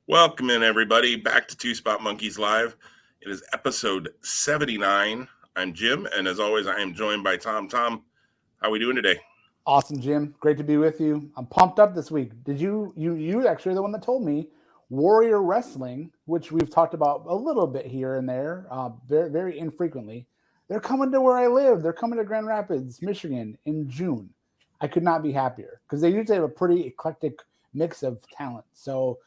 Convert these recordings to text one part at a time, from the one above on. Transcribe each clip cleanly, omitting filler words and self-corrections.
Welcome in, everybody, back to Two Spot Monkeys Live. It is episode 79. I'm Jim, and as always, I am joined by Tom. Tom, how are we doing today? Awesome, Jim. Great to be with you. I'm pumped up this week. Did you actually the one that told me Warrior Wrestling, which we've talked about a little bit here and there, very, very infrequently. They're coming to where I live. They're coming to Grand Rapids, Michigan in June. I could not be happier because they usually have a pretty eclectic mix of talent. So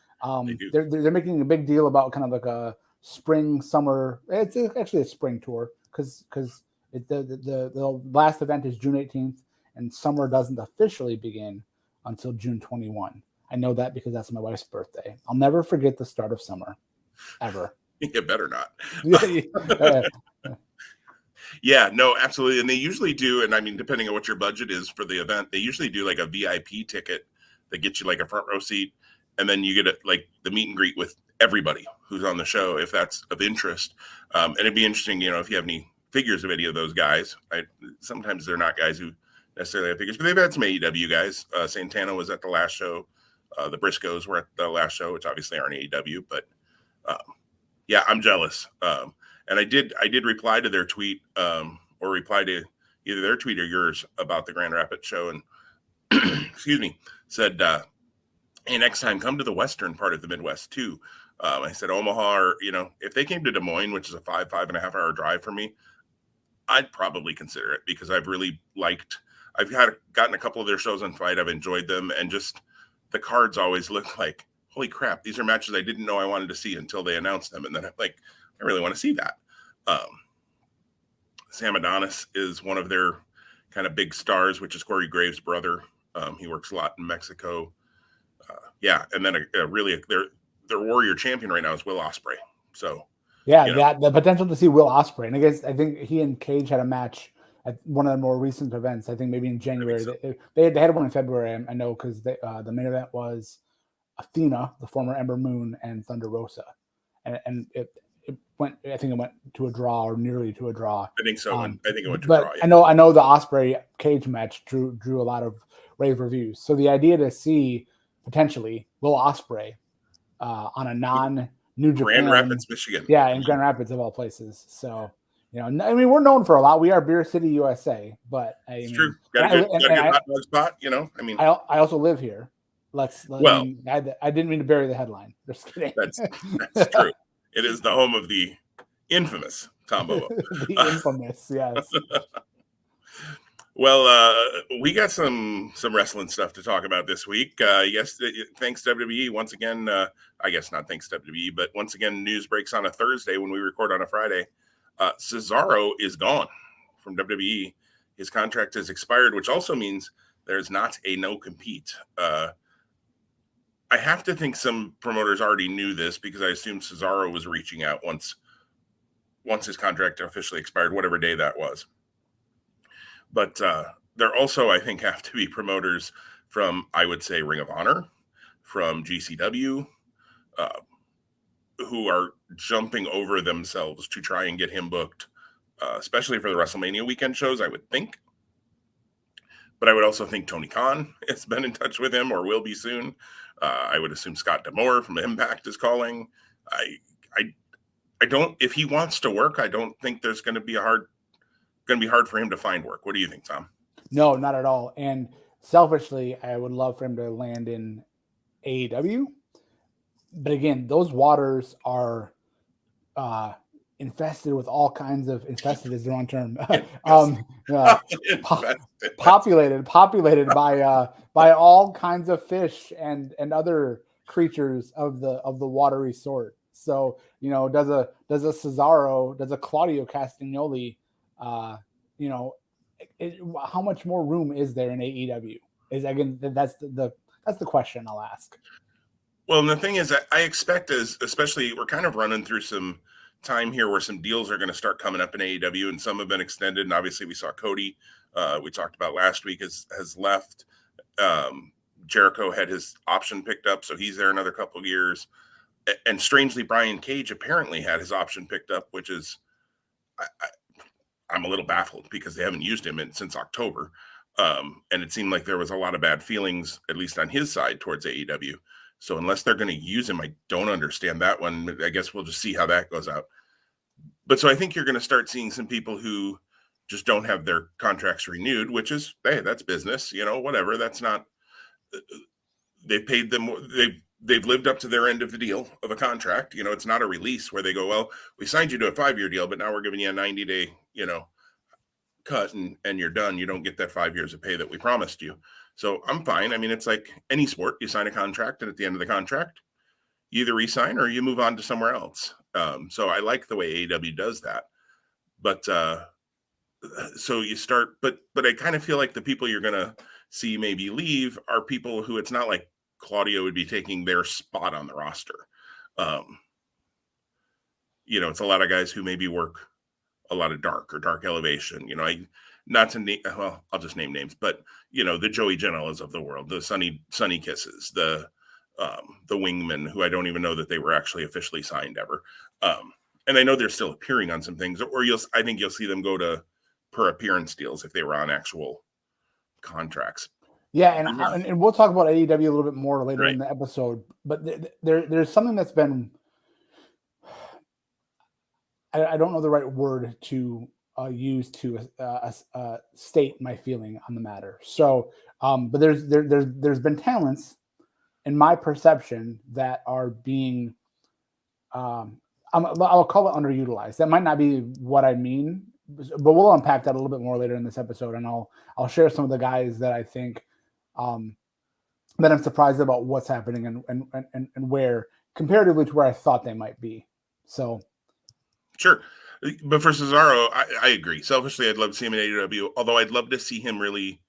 they're making a big deal about kind of like a spring, summer. It's actually a spring tour because the last event is June 18th. And summer doesn't officially begin until June 21. I know that because that's my wife's birthday. I'll never forget the start of summer, ever. You better not. Yeah, no, absolutely. And they usually do, and I mean, depending on what your budget is for the event, they usually do like a VIP ticket that gets you like a front row seat. And then you get like the meet and greet with everybody who's on the show, if that's of interest. And it'd be interesting, if you have any figures of any of those guys. Sometimes they're not guys who necessarily have figures, but they've had some AEW guys. Santana was at the last show. The Briscoes were at the last show, which obviously aren't AEW, but yeah, I'm jealous. And I did reply to their tweet, or reply to either their tweet or yours about the Grand Rapids show, and excuse me, said, hey, next time come to the western part of the Midwest too. I said Omaha, or if they came to Des Moines, which is a 5.5 hour drive for me, I'd probably consider it because I've really liked. I've gotten a couple of their shows on Fight. I've enjoyed them, and just the cards always look like, holy crap, these are matches I didn't know I wanted to see until they announced them, and then I'm like, I really want to see that. Sam Adonis is one of their kind of big stars, which is Corey Graves' brother. He works a lot in Mexico. Yeah, and then their Warrior champion right now is Will Ospreay. So yeah, the potential to see Will Ospreay, and I think he and Cage had a match at one of the more recent events. I think maybe in January. So. They had one in February. I know because the main event was Athena, the former Ember Moon, and Thunder Rosa, and it went. I think it went to a draw or nearly to a draw. I think so. I think it went to a draw. Yeah. I know the Ospreay Cage match drew a lot of rave reviews. So the idea to see potentially Will Ospreay on a non-New Japan, Grand Rapids, Michigan, in Grand Rapids of all places. So. I mean, we're known for a lot. We are Beer City, USA, but it's true. Got a good hot dog spot. I mean, I also live here. I didn't mean to bury the headline. Just kidding. That's true. It is the home of the infamous Tom Boa. The infamous, yes. Well, we got some wrestling stuff to talk about this week. Yes, thanks WWE once again. I guess not thanks WWE, but once again, news breaks on a Thursday when we record on a Friday. Cesaro is gone from WWE. His contract has expired, which also means there's not a no-compete. I have to think some promoters already knew this because I assume Cesaro was reaching out once his contract officially expired, whatever day that was. But there also, I think, have to be promoters from, I would say, Ring of Honor, from GCW, who are jumping over themselves to try and get him booked, especially for the WrestleMania weekend shows, I would think. But I would also think Tony Khan has been in touch with him or will be soon. I would assume Scott D'Amore from Impact is calling. I don't, if he wants to work, I don't think there's going to be hard for him to find work. What do you think, Tom? No, not at all. And selfishly, I would love for him to land in AEW. But again, those waters are infested with all kinds of infested is the wrong term. Populated by all kinds of fish and other creatures of the watery sort. So does a Cesaro, does a Claudio Castagnoli, how much more room is there in AEW? That's the question I'll ask. Well, and the thing is, I expect especially we're kind of running through some time here where some deals are going to start coming up in AEW, and some have been extended. And obviously, we saw Cody, we talked about last week, has left. Jericho had his option picked up, so he's there another couple of years. And strangely, Brian Cage apparently had his option picked up, which is I'm a little baffled because they haven't used him since October. And it seemed like there was a lot of bad feelings, at least on his side, towards AEW. So unless they're going to use him, I don't understand that one. I guess we'll just see how that goes out. But so I think you're going to start seeing some people who just don't have their contracts renewed, which is, hey, that's business, whatever. That's not, they've paid them, they've lived up to their end of the deal of a contract. It's not a release where they go, well, we signed you to a 5-year deal, but now we're giving you a 90-day, cut and you're done. You don't get that 5 years of pay that we promised you. So I'm fine. I mean, it's like any sport. You sign a contract, and at the end of the contract, you either resign or you move on to somewhere else. So I like the way AEW does that. But so you start, but I kind of feel like the people you're gonna see maybe leave are people who it's not like Claudio would be taking their spot on the roster. It's a lot of guys who maybe work a lot of dark elevation. I'll just name names, but the Joey Janela's of the world, the Sunny Kisses, the Wingmen, who I don't even know that they were actually officially signed ever. And I know they're still appearing on some things, or I think you'll see them go to per appearance deals if they were on actual contracts. Yeah, and we'll talk about AEW a little bit more later in the episode. But there's something that's been, I don't know the right word to use to state my feeling on the matter. So, but there's been talents, in my perception, that are being, I'll call it underutilized. That might not be what I mean, but we'll unpack that a little bit more later in this episode, and I'll share some of the guys that I think that I'm surprised about what's happening and where comparatively to where I thought they might be. So, sure. But for Cesaro, I agree. Selfishly, I'd love to see him in AEW, although I'd love to see him really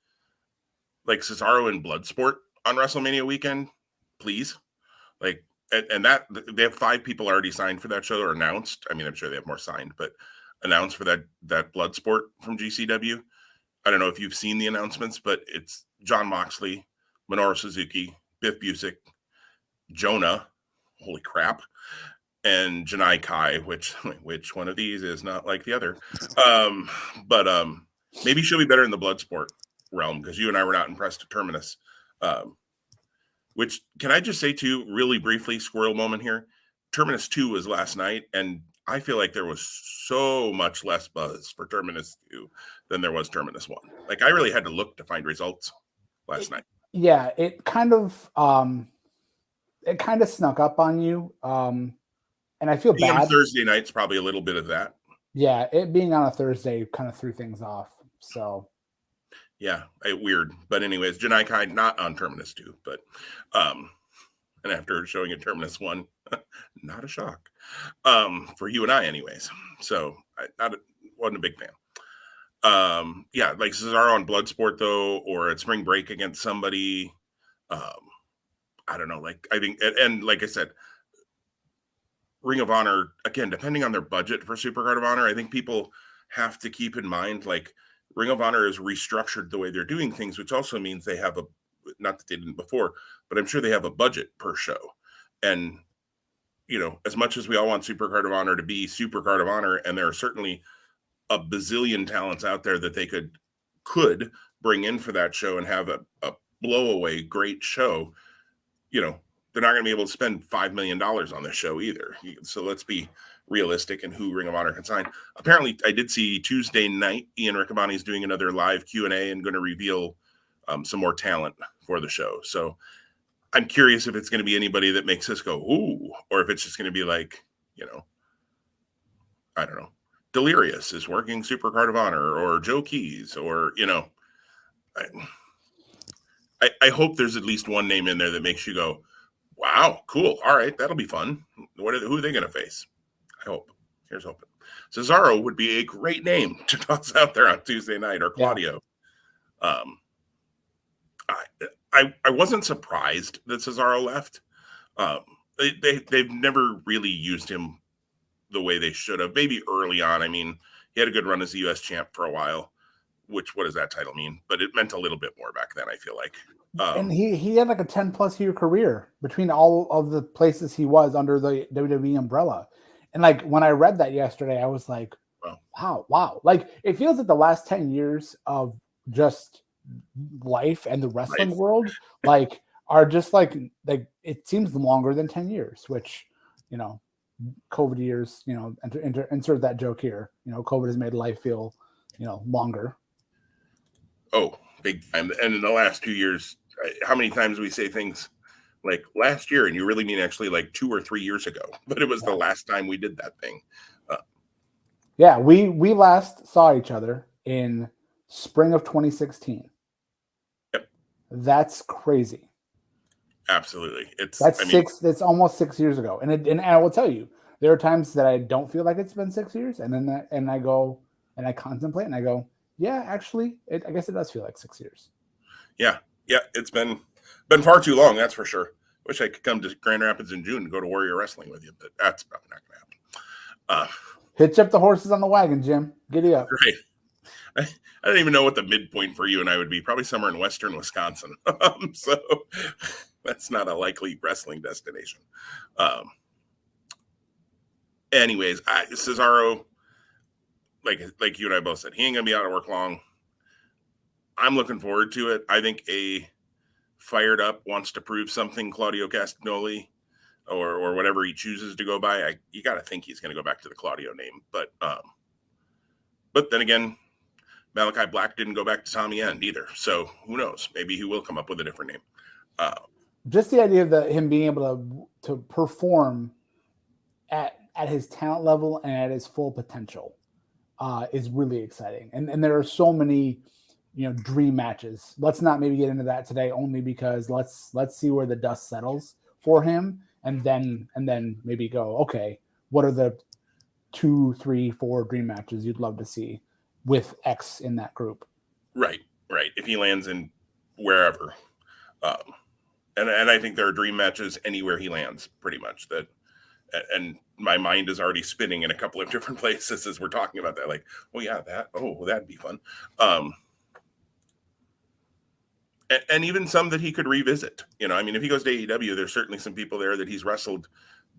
like Cesaro in Bloodsport on WrestleMania weekend, please. Like, and that they have 5 people already signed for that show or announced. I mean, I'm sure they have more signed, but announced for that Bloodsport from GCW. I don't know if you've seen the announcements, but it's Jon Moxley, Minoru Suzuki, Biff Busick, Jonah, holy crap, and Janai Kai, which one of these is not like the other. But maybe she'll be better in the Bloodsport realm, because you and I were not impressed at Terminus. Which, can I just say too, really briefly, squirrel moment here, Terminus 2 was last night, and I feel like there was so much less buzz for Terminus 2 than there was Terminus 1. Like, I really had to look to find results last night. Yeah, it kind of snuck up on you. And I feel bad. On Thursday night's probably a little bit of that. Yeah, it being on a Thursday kind of threw things off. So, yeah, weird. But anyways, Janai Kai not on Terminus 2, but and after showing a Terminus 1, not a shock for you and I, anyways. So I wasn't a big fan. Yeah, like Cesaro on Bloodsport though, or at Spring Break against somebody. I don't know. Like, I think, and like I said, Ring of Honor, again, depending on their budget for Supercard of Honor, I think people have to keep in mind, like, Ring of Honor is restructured the way they're doing things, which also means they have not that they didn't before, but I'm sure they have a budget per show. And, as much as we all want Supercard of Honor to be Supercard of Honor, and there are certainly a bazillion talents out there that they could bring in for that show and have a blowaway great show, they're not going to be able to spend $5 million on this show either. So let's be realistic in who Ring of Honor can sign. Apparently, I did see Tuesday night, Ian Riccaboni is doing another live Q&A and going to reveal some more talent for the show. So I'm curious if it's going to be anybody that makes us go, ooh, or if it's just going to be like, I don't know, Delirious is working Supercard of Honor, or Joe Keys, or, I hope there's at least one name in there that makes you go, wow, cool. All right, that'll be fun. Who are they going to face? I hope. Here's hoping. Cesaro would be a great name to toss out there on Tuesday night, or Claudio. Yeah. I wasn't surprised that Cesaro left. They've never really used him the way they should have. Maybe early on. I mean, he had a good run as the U.S. champ for a while. Which, what does that title mean? But it meant a little bit more back then, I feel like. And he had like a 10+ year career between all of the places he was under the WWE umbrella. And like, when I read that yesterday, I was like, wow. Like, it feels like the last 10 years of just life and the wrestling world, like, are just like it seems longer than 10 years, which, COVID years, insert that joke here. COVID has made life feel, longer. Oh, big time. And in the last 2 years, how many times we say things like last year, and you really mean actually like 2 or 3 years ago, but it was the last time we did that thing. Yeah, we last saw each other in spring of 2016. Yep. That's crazy. Absolutely. That's almost 6 years ago. And I will tell you, there are times that I don't feel like it's been 6 years, and then I go and I contemplate and I go, yeah, actually, I guess it does feel like 6 years. Yeah. It's been far too long, that's for sure. Wish I could come to Grand Rapids in June and go to Warrior Wrestling with you, but that's probably not going to happen. Hitch up the horses on the wagon, Jim. Giddy up. Right. I don't even know what the midpoint for you and I would be. Probably somewhere in western Wisconsin. So that's not a likely wrestling destination. Anyways, Cesaro, like you and I both said, he ain't gonna be out of work long. I'm looking forward to it. I think a fired up, wants to prove something Claudio Castagnoli or whatever he chooses to go by. You got to think he's going to go back to the Claudio name. But then again, Malachi Black didn't go back to Tommy End either. So who knows? Maybe he will come up with a different name. Just the idea of him being able to perform at his talent level and at his full potential is really exciting. And there are so many, dream matches. Let's not maybe get into that today, only because let's see where the dust settles for him, and then maybe go, okay, what are the 2, 3, 4 dream matches you'd love to see with X in that group? Right. If he lands in wherever, and I think there are dream matches anywhere he lands, pretty much. That, and my mind is already spinning in a couple of different places as we're talking about that. Like, that'd be fun. And even some that he could revisit. If he goes to AEW, there's certainly some people there that he's wrestled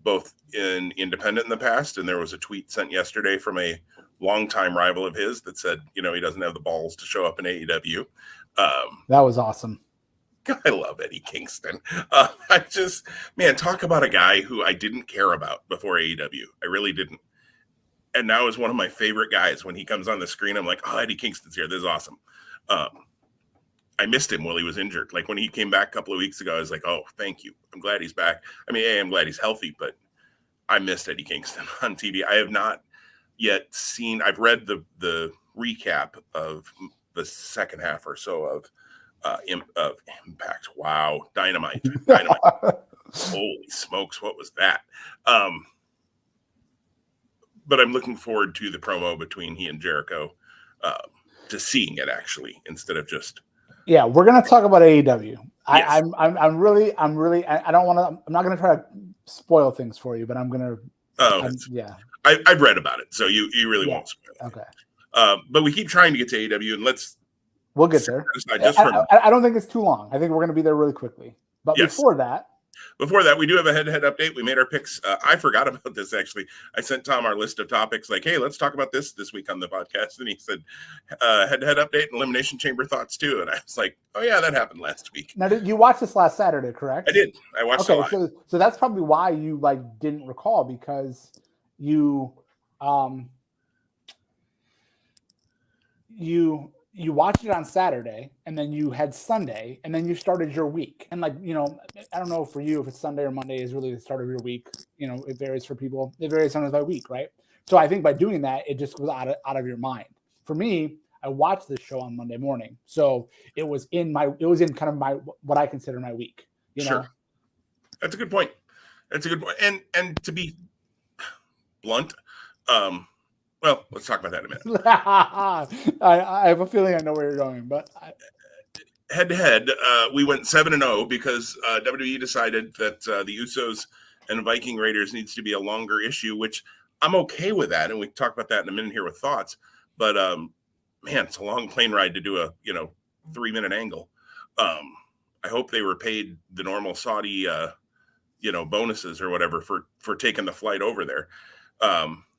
both in independent in the past. And there was a tweet sent yesterday from a longtime rival of his that said, he doesn't have the balls to show up in AEW. That was awesome. I love Eddie Kingston. Talk about a guy who I didn't care about before AEW. I really didn't. And now is one of my favorite guys. When he comes on the screen, I'm like, oh, Eddie Kingston's here. This is awesome. I missed him while he was injured. Like when he came back a couple of weeks ago, I was like, oh, thank you. I'm glad he's back. I'm glad he's healthy, but I missed Eddie Kingston on TV. I have not yet seen, I've read the recap of the second half or so of Impact. Wow. Dynamite. Holy smokes. What was that? But I'm looking forward to the promo between he and Jericho, to seeing it actually, instead of just. Yeah, we're gonna talk about AEW. Yes. I'm really. I don't want to. I'm not gonna try to spoil things for you, but I'm gonna. Yeah. I've read about it, so you really won't spoil it. Okay. But we keep trying to get to AEW, and we'll get there. I don't think it's too long. I think we're gonna be there really quickly. But yes. Before that, we do have a head-to-head update. We made our picks. I forgot about this, actually. I sent Tom our list of topics, like, hey, let's talk about this week on the podcast. And he said, head-to-head update and Elimination Chamber thoughts, too. And I was like, oh, yeah, that happened last week. Now, you watched this last Saturday, correct? I did. I watched it live. So that's probably why you, didn't recall, because you watched it on Saturday, and then you had Sunday, and then you started your week. And I don't know for you if it's Sunday or Monday is really the start of your week. It varies for people. It varies sometimes by week, right? So I think by doing that, it just was out of your mind. For me, I watched this show on Monday morning, so it was in kind of my what I consider my week. Sure, that's a good point. And to be blunt, well, let's talk about that in a minute. I have a feeling I know where you're going, but head-to-head, we went 7-0 because WWE decided that the Usos and Viking Raiders needs to be a longer issue, which I'm okay with that, and we can talk about that in a minute here with thoughts. But man, it's a long plane ride to do a 3-minute angle. I hope they were paid the normal Saudi bonuses or whatever for taking the flight over there.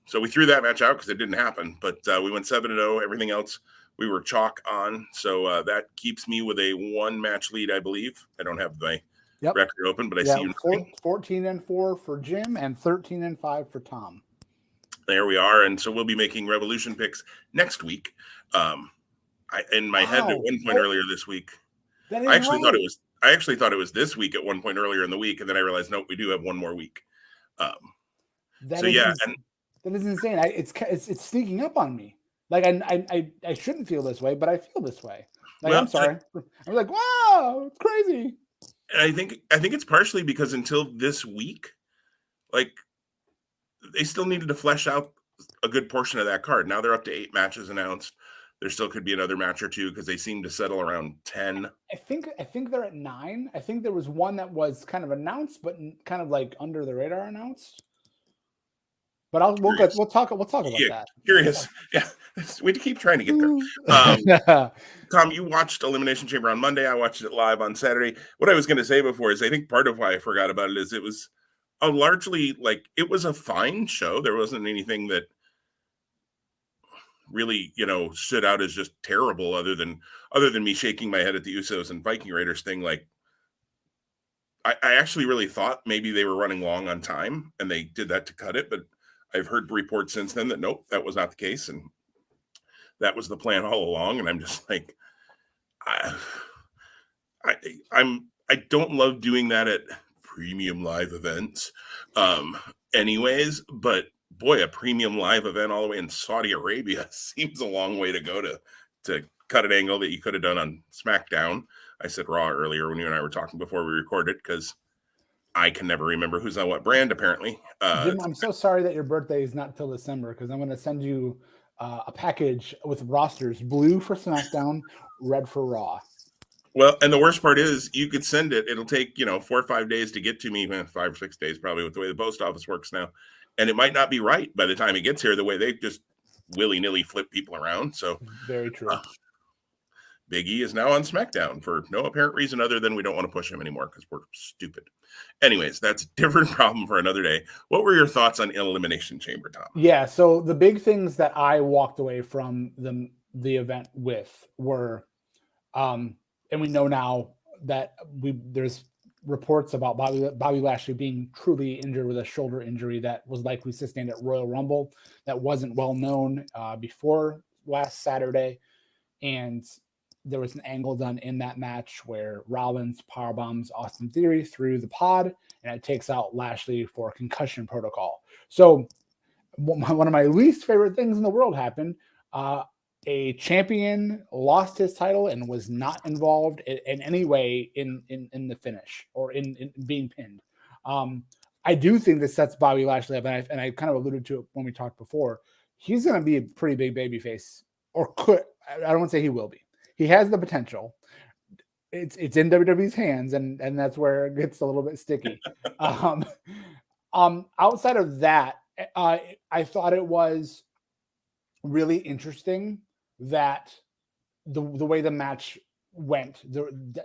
So we threw that match out because it didn't happen, but we went 7-0. Everything else we were chalk on. So that keeps me with a 1-match lead, I believe. I don't have my Yep. record open, but I Yeah, see you. 14-4 for Jim and 13-5 for Tom. There we are, and so we'll be making Revolution picks next week. In my head at one point earlier this week, that is I actually right. thought it was. I actually thought it was this week at one point earlier in the week, and then I realized nope, we do have one more week. That so is yeah, that is insane. It's sneaking up on me. Like I shouldn't feel this way, but I feel this way. Like well, I'm sorry. I'm like, wow, it's crazy. And I think it's partially because until this week, like they still needed to flesh out a good portion of that card. Now they're up to 8 matches announced. There still could be another match or two because they seem to settle around 10. I think they're at 9. I think there was one that was kind of announced, but kind of like under the radar announced. But we'll talk about that. Curious. Yeah, we keep trying to get there. Tom, you watched Elimination Chamber on Monday. I watched it live on Saturday. What I was going to say before is I think part of why I forgot about it is it was a largely like it was a fine show. There wasn't anything that really stood out as just terrible other than me shaking my head at the Usos and Viking Raiders thing. Like I actually really thought maybe they were running long on time and they did that to cut it, but I've heard reports since then that nope, that was not the case, and that was the plan all along. And I'm just like, I don't love doing that at premium live events, anyways. But boy, a premium live event all the way in Saudi Arabia seems a long way to go to cut an angle that you could have done on SmackDown. I said Raw earlier when you and I were talking before we recorded because I can never remember who's on what brand, apparently. Jim, I'm so sorry that your birthday is not till December because I'm going to send you a package with rosters: blue for SmackDown, red for Raw. Well, and the worst part is you could send it. It'll take 4 or 5 days to get to me, 5 or 6 days probably with the way the post office works now. And it might not be right by the time it gets here, the way they just willy-nilly flip people around. So very true. Big E is now on SmackDown for no apparent reason other than we don't want to push him anymore because we're stupid. Anyways, that's a different problem for another day. What were your thoughts on Elimination Chamber, Tom? Yeah, so the big things that I walked away from the event with were, and we know now that there's reports about Bobby Lashley being truly injured with a shoulder injury that was likely sustained at Royal Rumble that wasn't well known before last Saturday, and there was an angle done in that match where Rollins powerbombs Austin Theory through the pod, and it takes out Lashley for concussion protocol. So one of my least favorite things in the world happened. A champion lost his title and was not involved in any way in the finish or in being pinned. I do think this sets Bobby Lashley up, and I kind of alluded to it when we talked before. He's going to be a pretty big babyface, or could. I don't want to say he will be. He has the potential. It's in WWE's hands, and that's where it gets a little bit sticky. Outside of that, I thought it was really interesting that the way the match went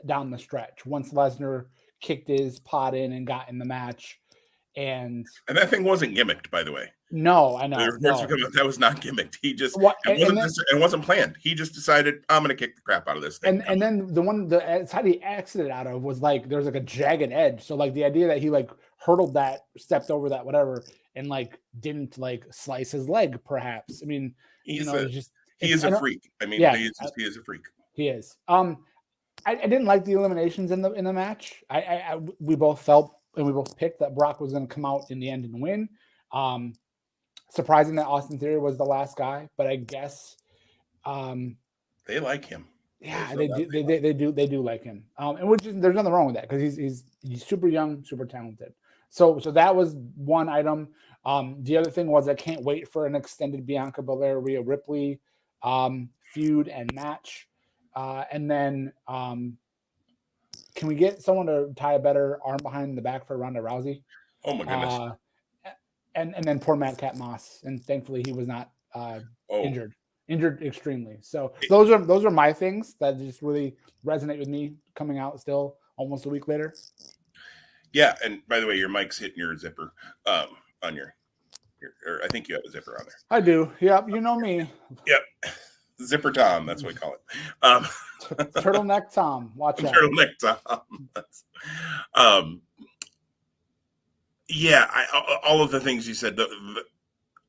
down the stretch once Lesnar kicked his pod in and got in the match, and that thing wasn't gimmicked, by the way. No, I know. That was not gimmicked. He just it wasn't planned. He just decided I'm going to kick the crap out of this thing. And then the side he exited out of was like there's like a jagged edge. So like the idea that he like hurdled that, stepped over that, whatever, and like didn't like slice his leg, perhaps. I mean, he is a freak. I mean, he is a freak. He is. I didn't like the eliminations in the match. We both felt and we both picked that Brock was going to come out in the end and win. Surprising that Austin Theory was the last guy, but I guess they like him. Yeah, they do like him. And which is, there's nothing wrong with that because he's super young, super talented. So that was one item. The other thing was I can't wait for an extended Bianca Belair Rhea Ripley feud and match. And then can we get someone to tie a better arm behind the back for Ronda Rousey? Oh my goodness. And then poor Madcap Moss, and thankfully he was not injured extremely. So those are my things that just really resonate with me coming out still almost a week later. Yeah, and by the way, your mic's hitting your zipper on your or I think you have a zipper on there. I do. Yep, you know me. Yep. Zipper Tom, that's what we call it. Turtleneck Tom, watch out. Turtleneck Tom. Yeah, all of the things you said.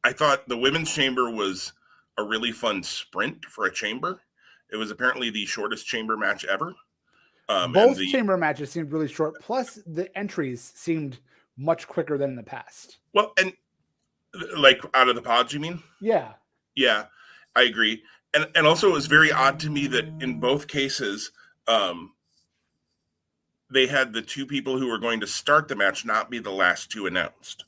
I thought the women's chamber was a really fun sprint for a chamber. It was apparently the shortest chamber match ever. Both chamber matches seemed really short. Plus, the entries seemed much quicker than in the past. Well, and like out of the pods, you mean? Yeah. Yeah, I agree. And also, it was very odd to me that in both cases, they had the two people who were going to start the match not be the last two announced.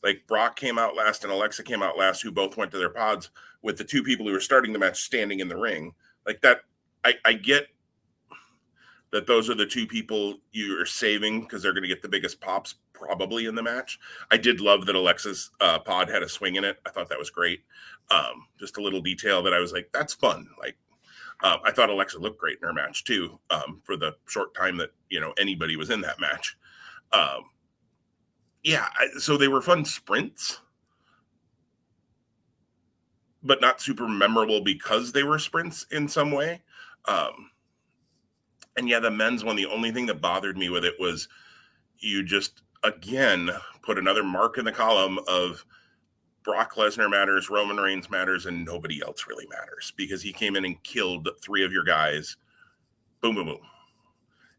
Like Brock came out last and Alexa came out last, who both went to their pods with the two people who were starting the match standing in the ring. Like that, I get that those are the two people you're saving because they're going to get the biggest pops probably in the match. I did love that Alexa's pod had a swing in it. I thought that was great. Just a little detail that I was like, that's fun. Like, I thought Alexa looked great in her match too, for the short time that, anybody was in that match. So they were fun sprints, but not super memorable because they were sprints in some way. And yeah, the men's one, the only thing that bothered me with it was you just, again, put another mark in the column of Brock Lesnar matters, Roman Reigns matters, and nobody else really matters because he came in and killed three of your guys. Boom, boom, boom.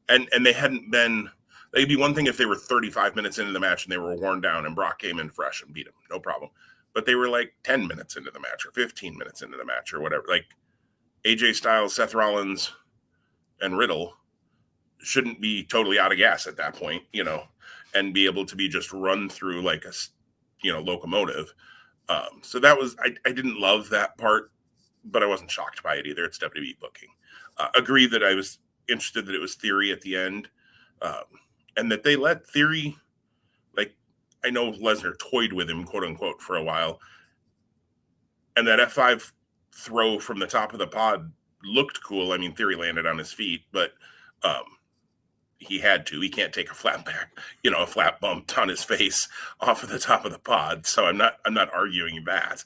And they hadn't been, they'd be one thing if they were 35 minutes into the match and they were worn down and Brock came in fresh and beat him. No problem. But they were like 10 minutes into the match or 15 minutes into the match or whatever. Like AJ Styles, Seth Rollins, and Riddle shouldn't be totally out of gas at that point, and be able to be just run through like a, locomotive. So that was, I didn't love that part, but I wasn't shocked by it either. It's WWE booking. Agree that I was interested that it was Theory at the end, and that they let Theory, like, I know Lesnar toyed with him, quote unquote, for a while, and that F5 throw from the top of the pod looked cool. I mean, Theory landed on his feet, but he had to. He can't take a flat back, a flat bump on his face off of the top of the pod. So I'm not arguing that.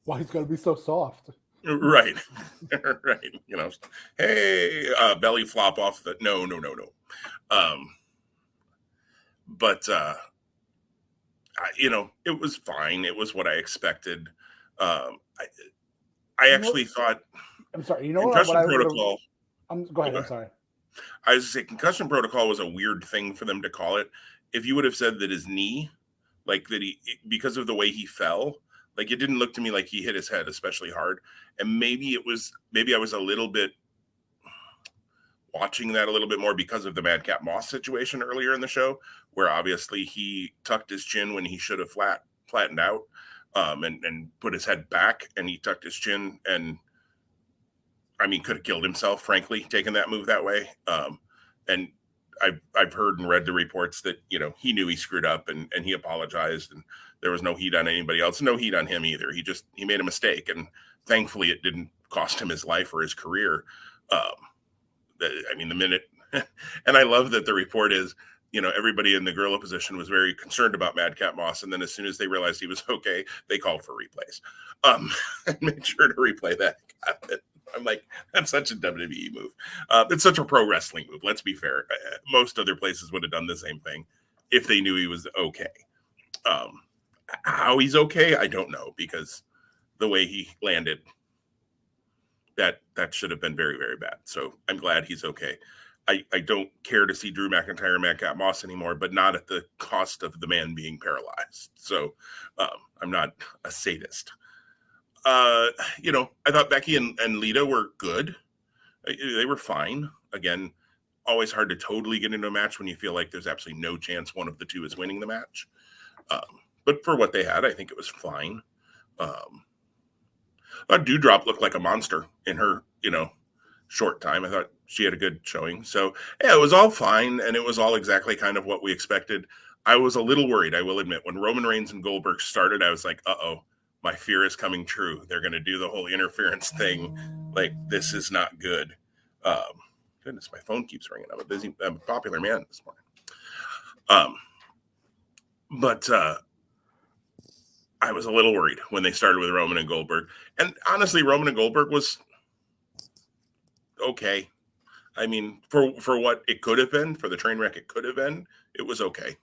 Why he's got to be so soft? Right, right. Hey, belly flop off the. No. But it was fine. It was what I expected. I actually thought. I'm sorry. Concussion protocol. Go ahead. I'm sorry. I was saying concussion protocol was a weird thing for them to call it. If you would have said that his knee, like that because of the way he fell, like it didn't look to me like he hit his head especially hard. And maybe I was a little bit watching that a little bit more because of the Madcap Moss situation earlier in the show, where obviously he tucked his chin when he should have flattened out, and put his head back, and he tucked his chin and, I mean, could have killed himself, frankly, taking that move that way. And I've heard and read the reports that, he knew he screwed up and he apologized, and there was no heat on anybody else, no heat on him either. He made a mistake, and thankfully it didn't cost him his life or his career. The minute, and I love that the report is, everybody in the gorilla position was very concerned about Madcap Moss. And then as soon as they realized he was okay, they called for replays, and made sure to replay that. I'm like, that's such a WWE move. It's such a pro wrestling move. Let's be fair. Most other places would have done the same thing if they knew he was okay. How he's okay, I don't know, because the way he landed, that should have been very, very bad. So I'm glad he's okay. I don't care to see Drew McIntyre and Madcap Moss anymore, but not at the cost of the man being paralyzed. So I'm not a sadist. I thought Becky and Lita were good. They were fine. Again, always hard to totally get into a match when you feel like there's absolutely no chance one of the two is winning the match. But for what they had, I think it was fine. I thought Doudrop looked like a monster in her, short time. I thought she had a good showing. So, yeah, it was all fine, and it was all exactly kind of what we expected. I was a little worried, I will admit. When Roman Reigns and Goldberg started, I was like, uh-oh. My fear is coming true. They're going to do the whole interference thing. Like, this is not good. Goodness, my phone keeps ringing. I'm a popular man this morning. But I was a little worried when they started with Roman and Goldberg. And honestly, Roman and Goldberg was okay. I mean, for what it could have been, for the train wreck it could have been, it was okay.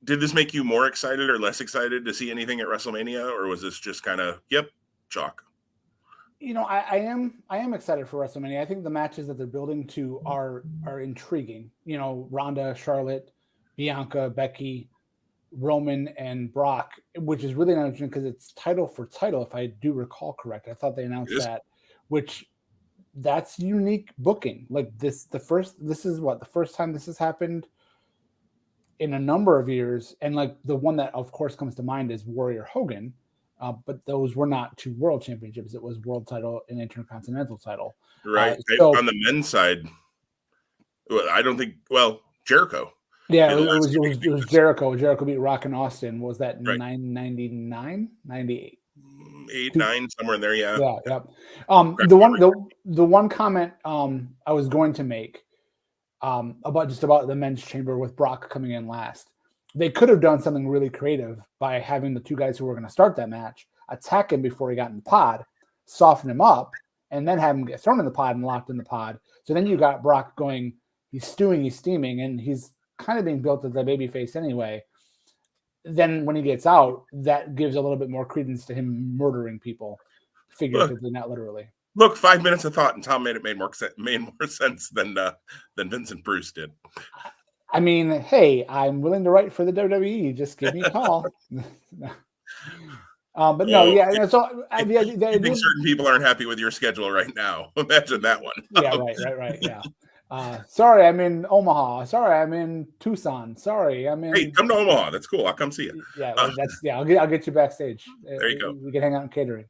Did this make you more excited or less excited to see anything at WrestleMania, or was this just kind of, yep, chalk? I am excited for WrestleMania. I think the matches that they're building to are intriguing. Ronda, Charlotte, Bianca, Becky, Roman, and Brock, which is really interesting because it's title for title, if I do recall correct. I thought they announced that, which that's unique booking. Like this is the first time this has happened in a number of years. And like the one that of course comes to mind is Warrior Hogan. But those were not two world championships. It was world title and intercontinental title. Right. So on the men's side, I don't think, Jericho. Yeah, it was Jericho. Jericho beat Rock and Austin. Was that Right. 999, 98? 8, 9, somewhere in there, yeah. Yeah. The one comment I was going to make about the men's chamber with Brock coming in last. They could have done something really creative by having the two guys who were going to start that match attack him before he got in the pod, soften him up, and then have him get thrown in the pod and locked in the pod. So then you got Brock going, he's stewing, he's steaming, and he's kind of being built as a baby face anyway. Then when he gets out, that gives a little bit more credence to him murdering people, figuratively, not literally. Look, 5 minutes of thought, and Tom made more sense than Vincent Bruce did. I mean, hey, I'm willing to write for the WWE. Just give me a call. But no, yeah. So I think certain people aren't happy with your schedule right now. Imagine that one. Yeah, right. Yeah. Sorry, I'm in Omaha. Sorry, I'm in Tucson. Sorry, I'm in. Hey, come to Omaha. That's cool. I'll come see you. Yeah, I'll get you backstage. There you go. We can hang out in catering.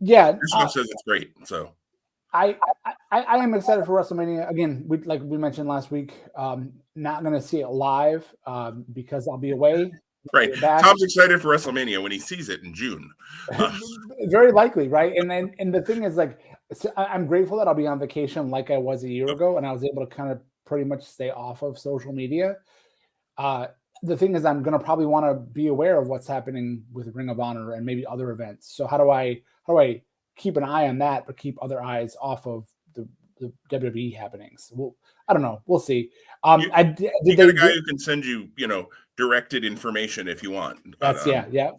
Yeah, Christmas says it's great. So I am excited for WrestleMania. Again, like we mentioned last week, not going to see it live because I'll be away. Right. Tom's excited for WrestleMania when he sees it in June. Very likely, right? And the thing is, like, I'm grateful that I'll be on vacation like I was a year ago, and I was able to kind of pretty much stay off of social media. The thing is, I'm going to probably want to be aware of what's happening with Ring of Honor and maybe other events. So how do I keep an eye on that, but keep other eyes off of the WWE happenings? Well, I don't know. We'll see. You got a guy who can send you, directed information if you want. That's yeah.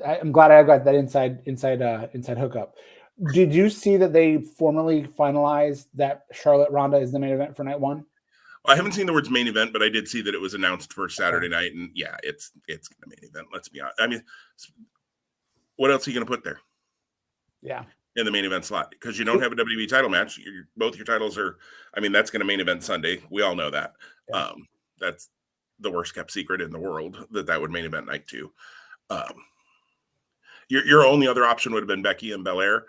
I'm glad I got that inside hookup. Did you see that they formally finalized that Charlotte Ronda is the main event for night one? I haven't seen the words main event, but I did see that it was announced for Saturday night, and yeah, it's the main event. Let's be honest. I mean, what else are you going to put there? Yeah, in the main event slot, because you don't have a WWE title match. Both your titles are. I mean, that's going to main event Sunday. We all know that. Yeah. That's the worst kept secret in the world that would main event night too. Your only other option would have been Becky and Belair,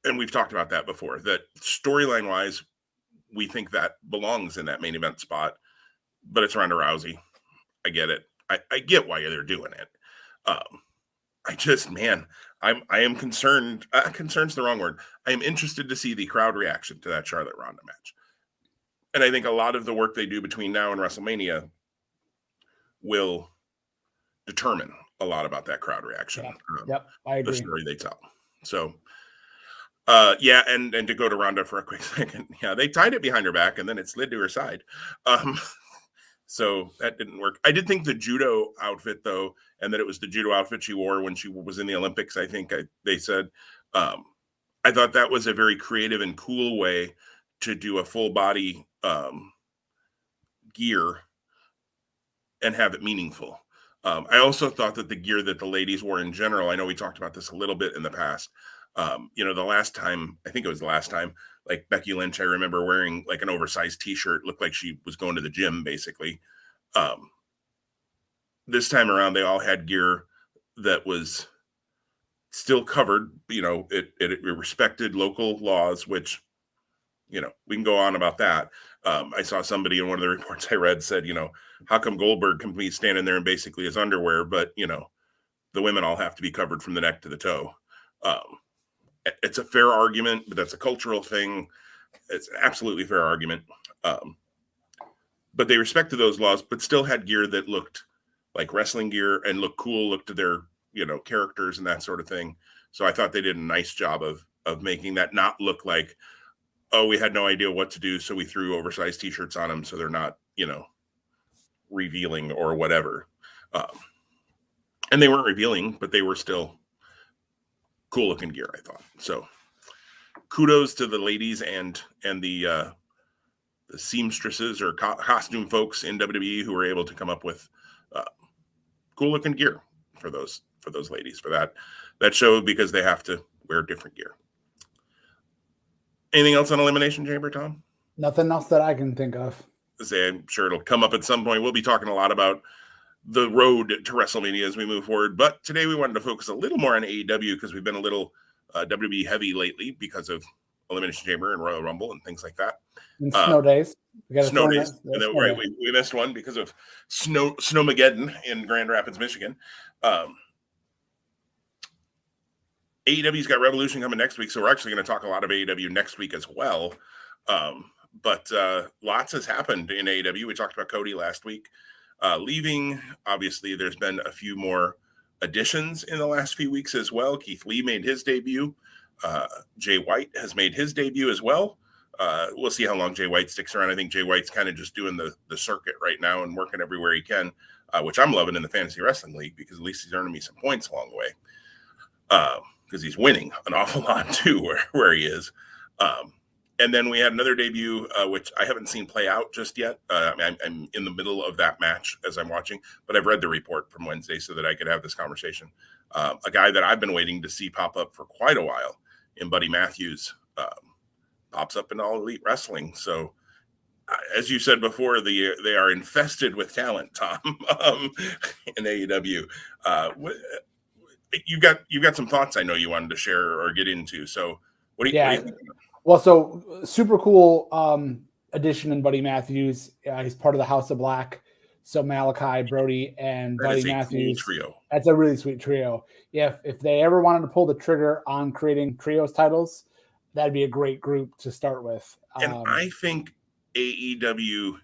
and we've talked about that before. That storyline wise, we think that belongs in that main event spot, but it's Ronda Rousey. I get it. I get why they're doing it. I am concerned. Concerned's the wrong word. I am interested to see the crowd reaction to that Charlotte Ronda match. And I think a lot of the work they do between now and WrestleMania will determine a lot about that crowd reaction. Yep, I agree. The story they tell. So, and to go to Ronda for a quick second. Yeah, they tied it behind her back and then it slid to her side. So that didn't work. I did think the judo outfit, though, and that it was the judo outfit she wore when she was in the Olympics, I think they said. I thought that was a very creative and cool way to do a full body gear and have it meaningful. I also thought that the gear that the ladies wore in general, I know we talked about this a little bit in the past. The last time, I think it was the last time, like Becky Lynch, I remember wearing like an oversized t-shirt, looked like she was going to the gym basically. This time around, they all had gear that was still covered, it respected local laws, which, we can go on about that. I saw somebody in one of the reports I read said, how come Goldberg can be standing there in basically his underwear, but, the women all have to be covered from the neck to the toe. It's a fair argument, but that's a cultural thing. It's an absolutely fair argument. but they respected those laws, but still had gear that looked like wrestling gear and looked cool, looked to their, characters and that sort of thing. So I thought they did a nice job of making that not look like, oh, we had no idea what to do, so we threw oversized t-shirts on them so they're not, revealing or whatever. And they weren't revealing, but they were still cool looking gear, I thought. So kudos to the ladies and the seamstresses or costume folks in WWE who were able to come up with cool looking gear for those ladies for that show, because they have to wear different gear. Anything else on Elimination Chamber, Tom? Nothing else that I can think of. I'm sure it'll come up at some point. We'll be talking a lot about the road to WrestleMania as we move forward. But today we wanted to focus a little more on AEW because we've been a little WWE heavy lately because of Elimination Chamber and Royal Rumble and things like that. And snow days. Snow days. And then, right, we missed one because of Snowmageddon in Grand Rapids, Michigan. AEW's got Revolution coming next week, so we're actually going to talk a lot of AEW next week as well. But lots has happened in AEW. We talked about Cody last week leaving. Obviously, there's been a few more additions in the last few weeks as well. Keith Lee made his debut. Jay White has made his debut as well. We'll see how long Jay White sticks around. I think Jay White's kind of just doing the circuit right now and working everywhere he can, which I'm loving in the Fantasy Wrestling League because at least he's earning me some points along the way. Because he's winning an awful lot too where he is. And then we had another debut, which I haven't seen play out just yet. I'm in the middle of that match as I'm watching, but I've read the report from Wednesday so that I could have this conversation. A guy that I've been waiting to see pop up for quite a while in Buddy Matthews pops up in All Elite Wrestling. So as you said before, they are infested with talent, Tom, in AEW. You got some thoughts I know you wanted to share or get into. So what do you think? Well, so super cool addition in Buddy Matthews. He's part of the House of Black. So Malachi, Brody, and Buddy Matthews. Cool trio. That's a really sweet trio. Yeah, if they ever wanted to pull the trigger on creating trios titles, that'd be a great group to start with. And I think AEW,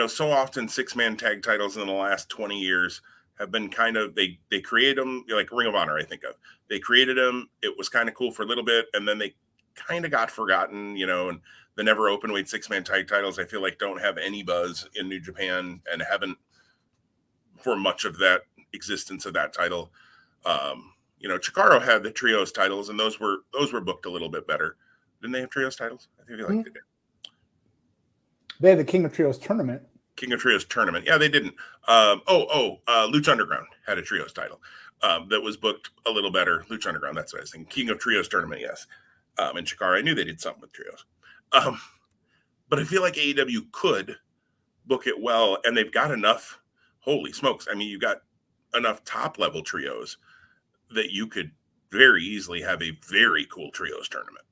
so often 6-man tag titles in the last 20 years have been kind of, they created them, like Ring of Honor, I think of. They created them. It was kind of cool for a little bit, and then they kind of got forgotten, and the never openweight 6-man tag titles, I feel like, don't have any buzz in New Japan and haven't for much of that existence of that title. Chikara had the trios titles, and those were booked a little bit better. Didn't they have trios titles? I think they did. They had the King of Trios tournament. King of Trios tournament. Yeah, they didn't. Lucha Underground had a trios title that was booked a little better. Lucha Underground, that's what I was thinking. King of Trios tournament, yes. And Chikara, I knew they did something with trios. But I feel like AEW could book it well, and they've got enough. Holy smokes. I mean, you got enough top-level trios that you could very easily have a very cool trios tournament.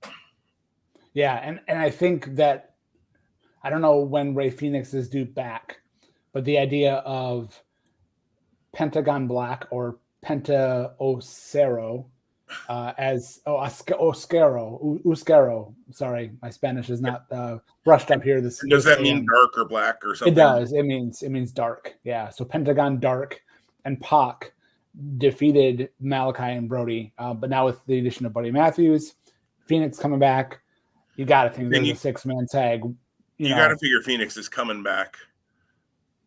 Yeah, and I think that, I don't know when Rey Fenix is due back, but the idea of Pentagon Black or Penta Oscuro Uscaro. Sorry, my Spanish is not brushed up here. Does that mean dark or black or something? It does. It means dark. Yeah. So Pentagon Dark and Pac defeated Malachi and Brody, but now with the addition of Buddy Matthews, Phoenix coming back, you got to think there's a 6-man tag. You got to figure Phoenix is coming back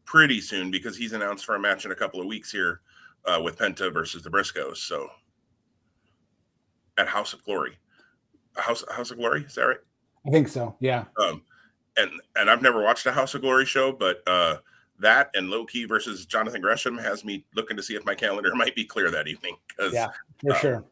pretty soon because he's announced for a match in a couple of weeks here with Penta versus the Briscoes. So at House of Glory, House of Glory, is that right? I think so. Yeah. And I've never watched a House of Glory show, but that and Low Key versus Jonathan Gresham has me looking to see if my calendar might be clear that evening. Yeah, for sure.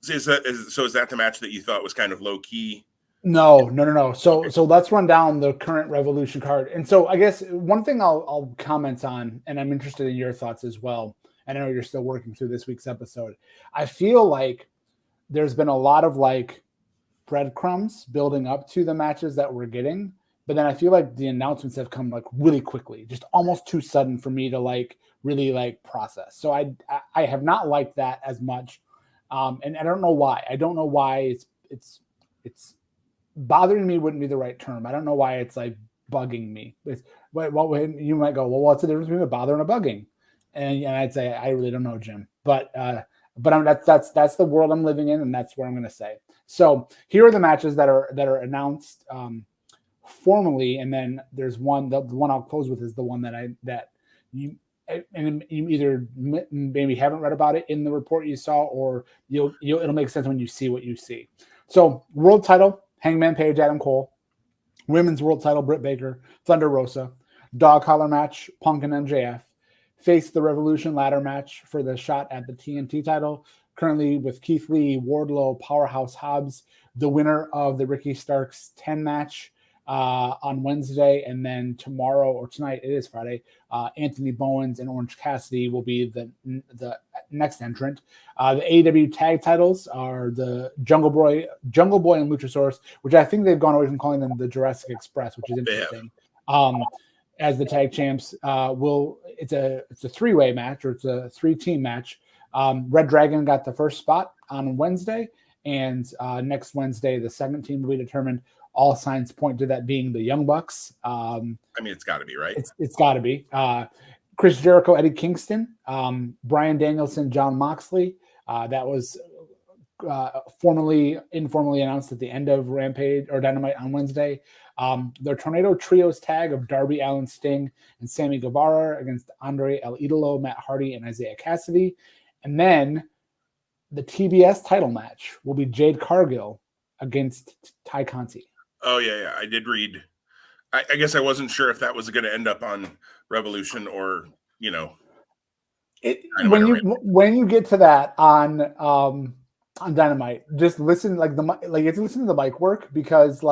Is that the match that you thought was kind of low key? No. So let's run down the current Revolution card. And so I guess one thing I'll comment on, and I'm interested in your thoughts as well. I know you're still working through this week's episode. I feel like there's been a lot of breadcrumbs building up to the matches that we're getting, but then I feel like the announcements have come really quickly, just almost too sudden for me to really process. So I have not liked that as much, and I don't know why. I don't know why it's bothering me. Wouldn't be the right term. I don't know why it's bugging me. Well, you might go, well, what's the difference between a bother and a bugging? And I'd say, I really don't know, Jim. But that's the world I'm living in, and that's what I'm going to say. So here are the matches that are announced formally, and then there's one. The one I'll close with is the one that you either maybe haven't read about it in the report you saw, or it'll make sense when you see what you see. So world title, Hangman Page, Adam Cole. Women's world title, Britt Baker, Thunder Rosa. Dog collar match, Punk and MJF. Face the Revolution ladder match for the shot at the TNT title, currently with Keith Lee, Wardlow, Powerhouse Hobbs, the winner of the Ricky Starks 10 match on Wednesday, and then tomorrow or tonight, it is Friday, Anthony Bowens and Orange Cassidy will be the next entrant. The AEW tag titles are the Jungle Boy and Luchasaurus, which I think they've gone away from calling them the Jurassic Express, which is interesting. As the tag champs, it's a three-way match, or it's a three-team match. Red Dragon got the first spot on Wednesday, and next Wednesday the second team will be determined. All signs point to that being the Young Bucks. It's got to be, right? It's got to be. Chris Jericho, Eddie Kingston, Bryan Danielson, John Moxley. That was informally announced at the end of Rampage or Dynamite on Wednesday. Their Tornado Trios tag of Darby Allin, Sting, and Sammy Guevara against Andre El Idolo, Matt Hardy, and Isaiah Cassidy. And then the TBS title match will be Jade Cargill against Ty Conti. Oh, yeah. I did read. I guess I wasn't sure if that was going to end up on Revolution or, when you get to that on Dynamite, just listen listen to the mic work, because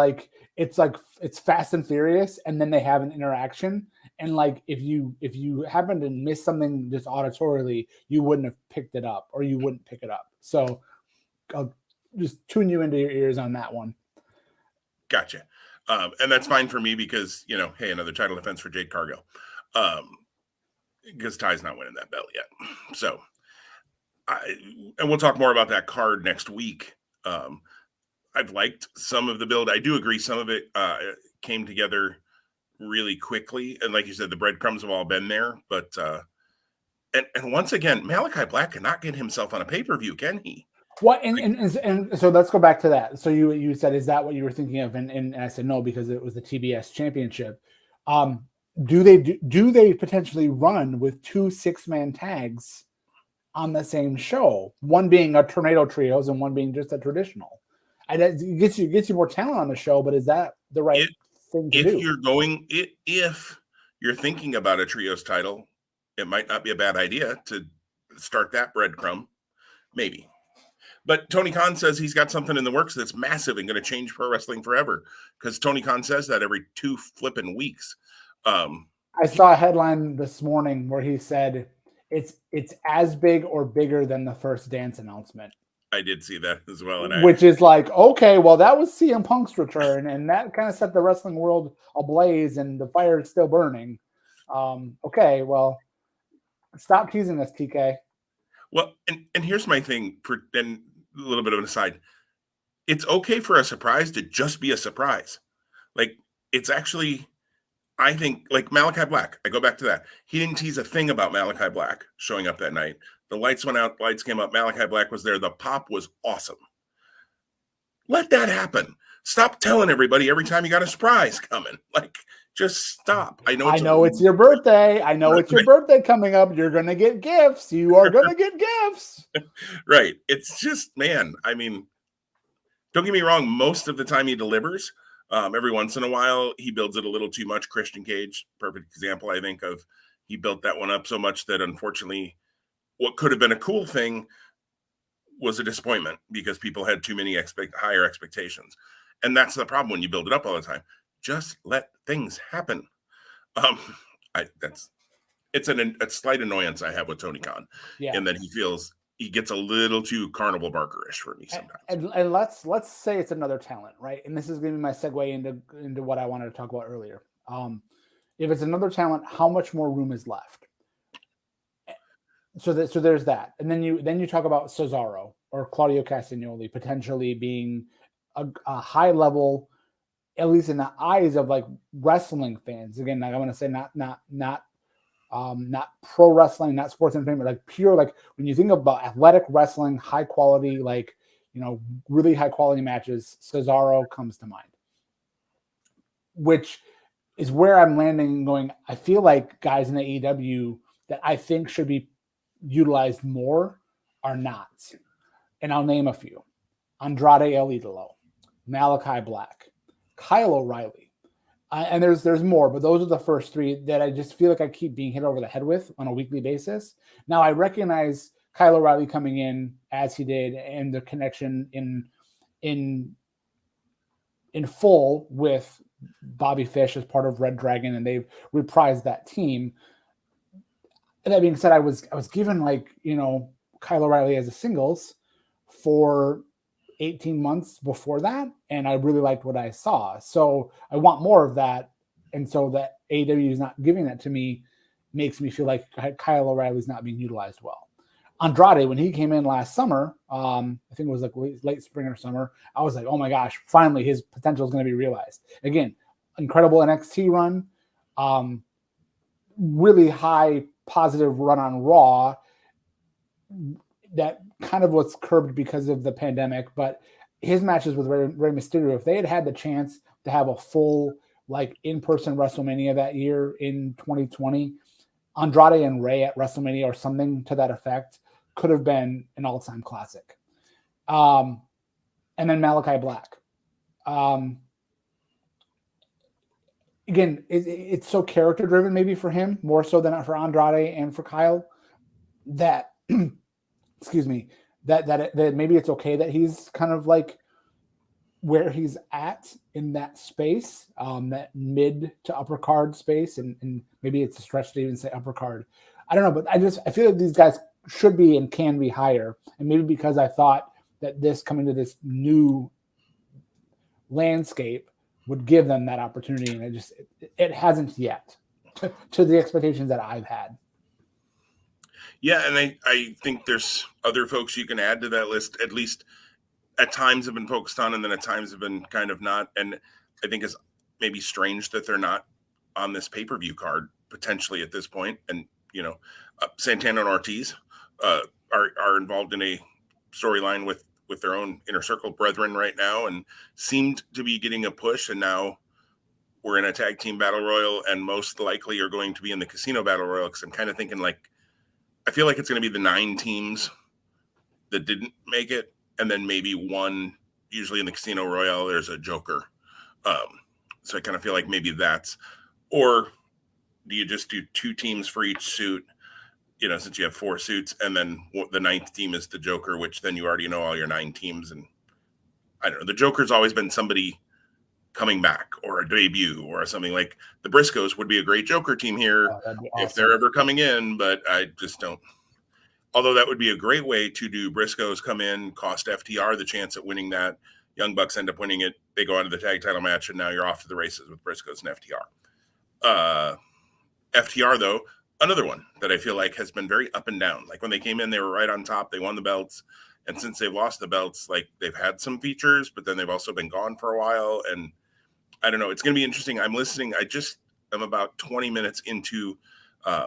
it's fast and furious, and then they have an interaction, and if you happen to miss something just auditorily, you wouldn't have picked it up, or you wouldn't pick it up. So I'll just tune you into your ears on that one. Gotcha. And that's fine for me because, hey, another title defense for Jade Cargill. Because Ty's not winning that belt yet. So, and we'll talk more about that card next week. I've liked some of the build. I do agree some of it came together really quickly. And like you said, the breadcrumbs have all been there. But, and once again, Malachi Black cannot get himself on a pay-per-view, can he? What and so let's go back to that. So you said, is that what you were thinking of? And I said no, because it was the TBS championship. Do they potentially run with 2 6-man tags on the same show? One being a Tornado Trios and one being just a traditional. And it gets you more talent on the show, but is that the right thing to do? If you're thinking about a trios title, it might not be a bad idea to start that breadcrumb, maybe. But Tony Khan says he's got something in the works that's massive and going to change pro wrestling forever, because Tony Khan says that every 2 flipping weeks. I saw a headline this morning where he said it's as big or bigger than the first dance announcement. I did see that as well. Which is okay, well, that was CM Punk's return, and that kind of set the wrestling world ablaze, and the fire is still burning. Okay, well, stop teasing us, TK. Well, and here's my thing, and a little bit of an aside. It's okay for a surprise to just be a surprise. It's actually, I think, Malachi Black. I go back to that. He didn't tease a thing about Malachi Black showing up that night. The lights went out, lights came up, Malachi Black was there. The pop was awesome. Let that happen. Stop telling everybody every time you got a surprise coming. Just stop. I know it's your birthday. I know it's your birthday coming up. You're going to get gifts. You are going to get gifts. Right. It's just, man, don't get me wrong. Most of the time he delivers. Every once in a while, he builds it a little too much. Christian Cage, perfect example, I think, of he built that one up so much that unfortunately what could have been a cool thing was a disappointment because people had too many higher expectations. And that's the problem when you build it up all the time. Just let things happen. It's a slight annoyance I have with Tony Khan, in that he gets a little too Carnival Barker-ish for me sometimes. And let's say it's another talent, right? And this is going to be my segue into what I wanted to talk about earlier. If it's another talent, how much more room is left? So there's that, and then you talk about Cesaro or Claudio Castagnoli potentially being a high level at least in the eyes of like wrestling fans. Again, like I want to say not pro wrestling, not sports entertainment, like pure, like when you think about athletic wrestling, high quality, like, you know, really high quality matches, Cesaro comes to mind, which is where I'm landing and going. I feel like guys in the AEW that I think should be utilized more are not. And I'll name a few: Andrade El Idolo, Malachi Black, Kyle O'Reilly. And there's more, but those are the first three that I just feel like I keep being hit over the head with on a weekly basis. Now I recognize Kyle O'Reilly coming in as he did, and the connection in full with Bobby Fish as part of Red Dragon, and they've reprised that team. And that being said, I was given, like, you know, Kyle O'Reilly as a singles for 18 months before that, and I really liked what I saw. So I want more of that, and so that AEW is not giving that to me makes me feel like Kyle O'Reilly's not being utilized well. Andrade, when he came in last summer, I think it was like late spring or summer, I was like, oh my gosh, finally his potential is going to be realized. Again, incredible NXT run, really high positive run on Raw. That kind of was curbed because of the pandemic, but his matches with Rey Mysterio, if they had had the chance to have a full, like, in-person WrestleMania that year in 2020, Andrade and Rey at WrestleMania or something to that effect could have been an all-time classic. And then Malachi Black. Again, it's so character-driven maybe for him, more so than for Andrade and for Kyle, that excuse me, that maybe it's okay that he's kind of like where he's at in that space, that mid to upper card space, and maybe it's a stretch to even say upper card. I don't know, but I feel like these guys should be and can be higher, and maybe because I thought that this coming to this new landscape would give them that opportunity, and it hasn't yet to the expectations that I've had. Yeah, and I think there's other folks you can add to that list, at least at times have been focused on, and then at times have been kind of not. And I think it's maybe strange that they're not on this pay-per-view card potentially at this point. And, you know, Santana and Ortiz are involved in a storyline with their own inner circle brethren right now, and seemed to be getting a push. And now we're in a tag team battle royal, and most likely are going to be in the casino battle royal. Because I'm kind of thinking, like, I feel like it's going to be the 9 teams that didn't make it, and then maybe one. Usually in the casino royale, there's a joker. So I kind of feel like maybe that's, or do you just do 2 teams for each suit? You know, since you have 4 suits, and then the 9th team is the joker, which then you already know all your 9 teams. And I don't know, the joker's always been somebody coming back or a debut or something. Like the Briscoes would be a great joker team here That'd be if awesome. they're ever coming in, but I just don't. Although that would be a great way to do Briscoes come in, cost FTR the chance at winning that. Young Bucks end up winning it. They go on to the tag title match, and now you're off to the races with Briscoes and FTR. FTR, though, another one that I feel like has been very up and down. Like when they came in, they were right on top. They won the belts. And since they've lost the belts, like they've had some features, but then they've also been gone for a while. And I don't know. It's going to be interesting. I'm listening. I'm about 20 minutes into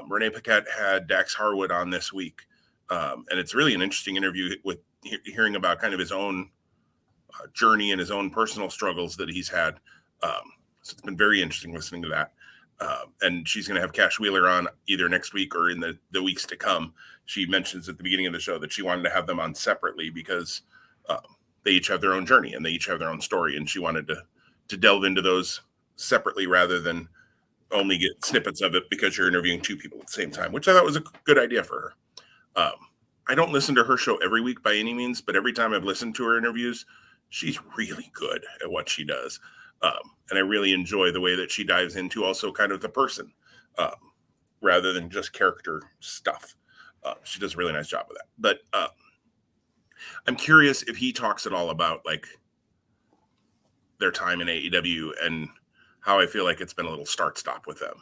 Renee Paquette had Dax Harwood on this week. And it's really an interesting interview with hearing about kind of his own journey and his own personal struggles that he's had. So it's been very interesting listening to that. And she's going to have Cash Wheeler on either next week or in the weeks to come. She mentions at the beginning of the show that she wanted to have them on separately because they each have their own journey and they each have their own story. And she wanted to delve into those separately rather than only get snippets of it because you're interviewing 2 people at the same time, which I thought was a good idea for her. I don't listen to her show every week by any means, but every time I've listened to her interviews, she's really good at what she does. And I really enjoy the way that she dives into also kind of the person rather than just character stuff. She does a really nice job of that. But I'm curious if he talks at all about like their time in AEW and how I feel like it's been a little start-stop with them.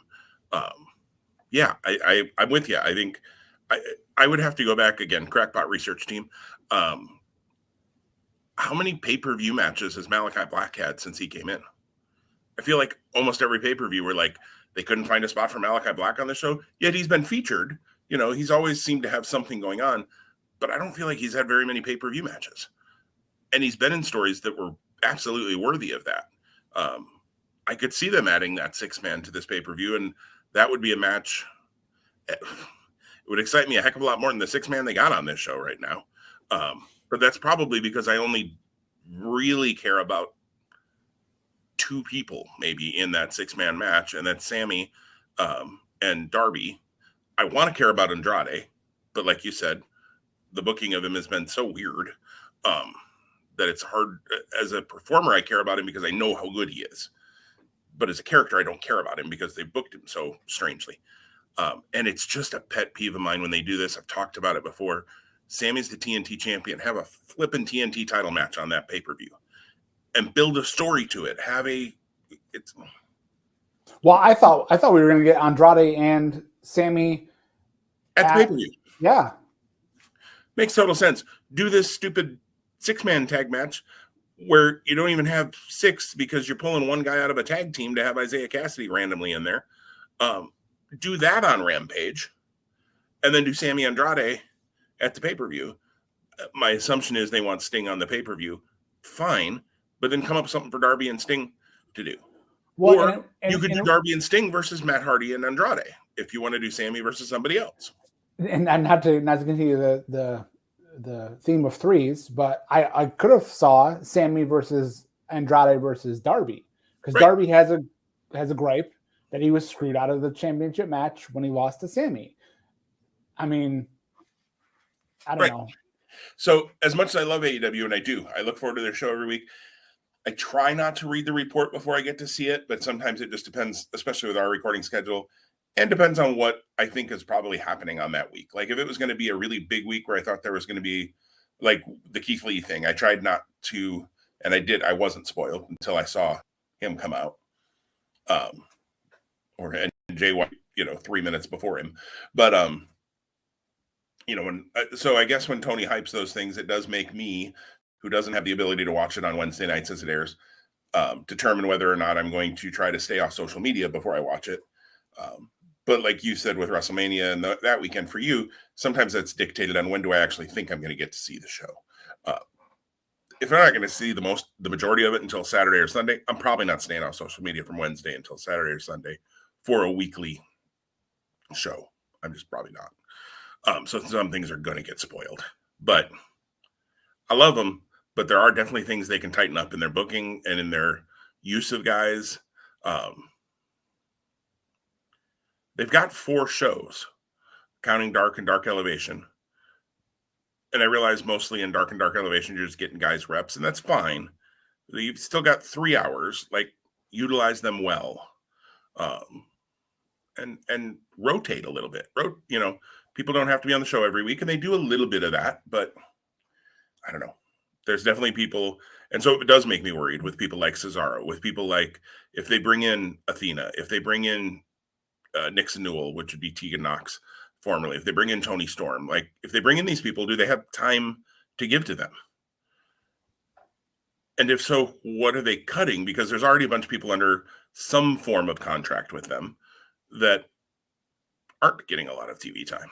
Yeah, I'm with you. I think I would have to go back again, Crackpot research team. How many pay-per-view matches has Malachi Black had since he came in? I feel like almost every pay-per-view were like they couldn't find a spot for Malachi Black on the show, yet he's been featured. He's always seemed to have something going on, but I don't feel like he's had very many pay-per-view matches. And he's been in stories that were absolutely worthy of that. I could see them adding that 6-man to this pay-per-view, and that would be a match. It would excite me a heck of a lot more than the 6-man they got on this show right now. But that's probably because I only really care about 2 people maybe in that 6-man match, and that's Sammy and Darby. I want to care about Andrade, but like you said, the booking of him has been so weird that it's hard. As a performer, I care about him because I know how good he is. But as a character, I don't care about him because they booked him so strangely. And it's just a pet peeve of mine when they do this. I've talked about it before. Sammy's the TNT champion. Have a flippin' TNT title match on that pay-per-view and build a story to it. Well, I thought we were going to get Andrade and Sammy at the pay-per-view. Yeah. Makes total sense. Do this stupid 6-man tag match where you don't even have 6 because you're pulling one guy out of a tag team to have Isaiah Cassidy randomly in there. Do that on Rampage and then do Sammy Andrade at the pay-per-view. My assumption is they want Sting on the pay-per-view. Fine. But then come up with something for Darby and Sting to do. Well, or you could do Darby and Sting versus Matt Hardy and Andrade if you want to do Sammy versus somebody else. And not to continue the theme of 3s, but I could have saw Sammy versus Andrade versus Darby because right. Darby has a gripe that he was screwed out of the championship match when he lost to Sammy. I mean, I don't know. So as much as I love AEW, and I look forward to their show every week, I try not to read the report before I get to see it, but sometimes it just depends, especially with our recording schedule, and depends on what I think is probably happening on that week. Like if it was going to be a really big week where I thought there was going to be like the Keith Lee thing, I tried not to, and I wasn't spoiled until I saw him come out. And Jay White, 3 minutes before him. But, so I guess when Tony hypes those things, it does make me, who doesn't have the ability to watch it on Wednesday nights as it airs, determine whether or not I'm going to try to stay off social media before I watch it. But like you said with WrestleMania and that weekend for you, sometimes that's dictated on when do I actually think I'm going to get to see the show. If I'm not going to see the majority of it until Saturday or Sunday, I'm probably not staying off social media from Wednesday until Saturday or Sunday for a weekly show. I'm just probably not. So some things are going to get spoiled, but I love them. But there are definitely things they can tighten up in their booking and in their use of guys. They've got 4 shows, counting Dark and Dark Elevation. And I realize mostly in Dark and Dark Elevation, you're just getting guys reps, and that's fine. You've still got 3 hours. Like, utilize them well. And rotate a little bit. People don't have to be on the show every week, and they do a little bit of that, but I don't know. There's definitely people, and so it does make me worried with people like Cesaro, with people like, if they bring in Athena, if they bring in Nixon Newell, which would be Tegan Knox formerly, if they bring in Tony Storm, like if they bring in these people, do they have time to give to them? And if so, what are they cutting? Because there's already a bunch of people under some form of contract with them that aren't getting a lot of TV time.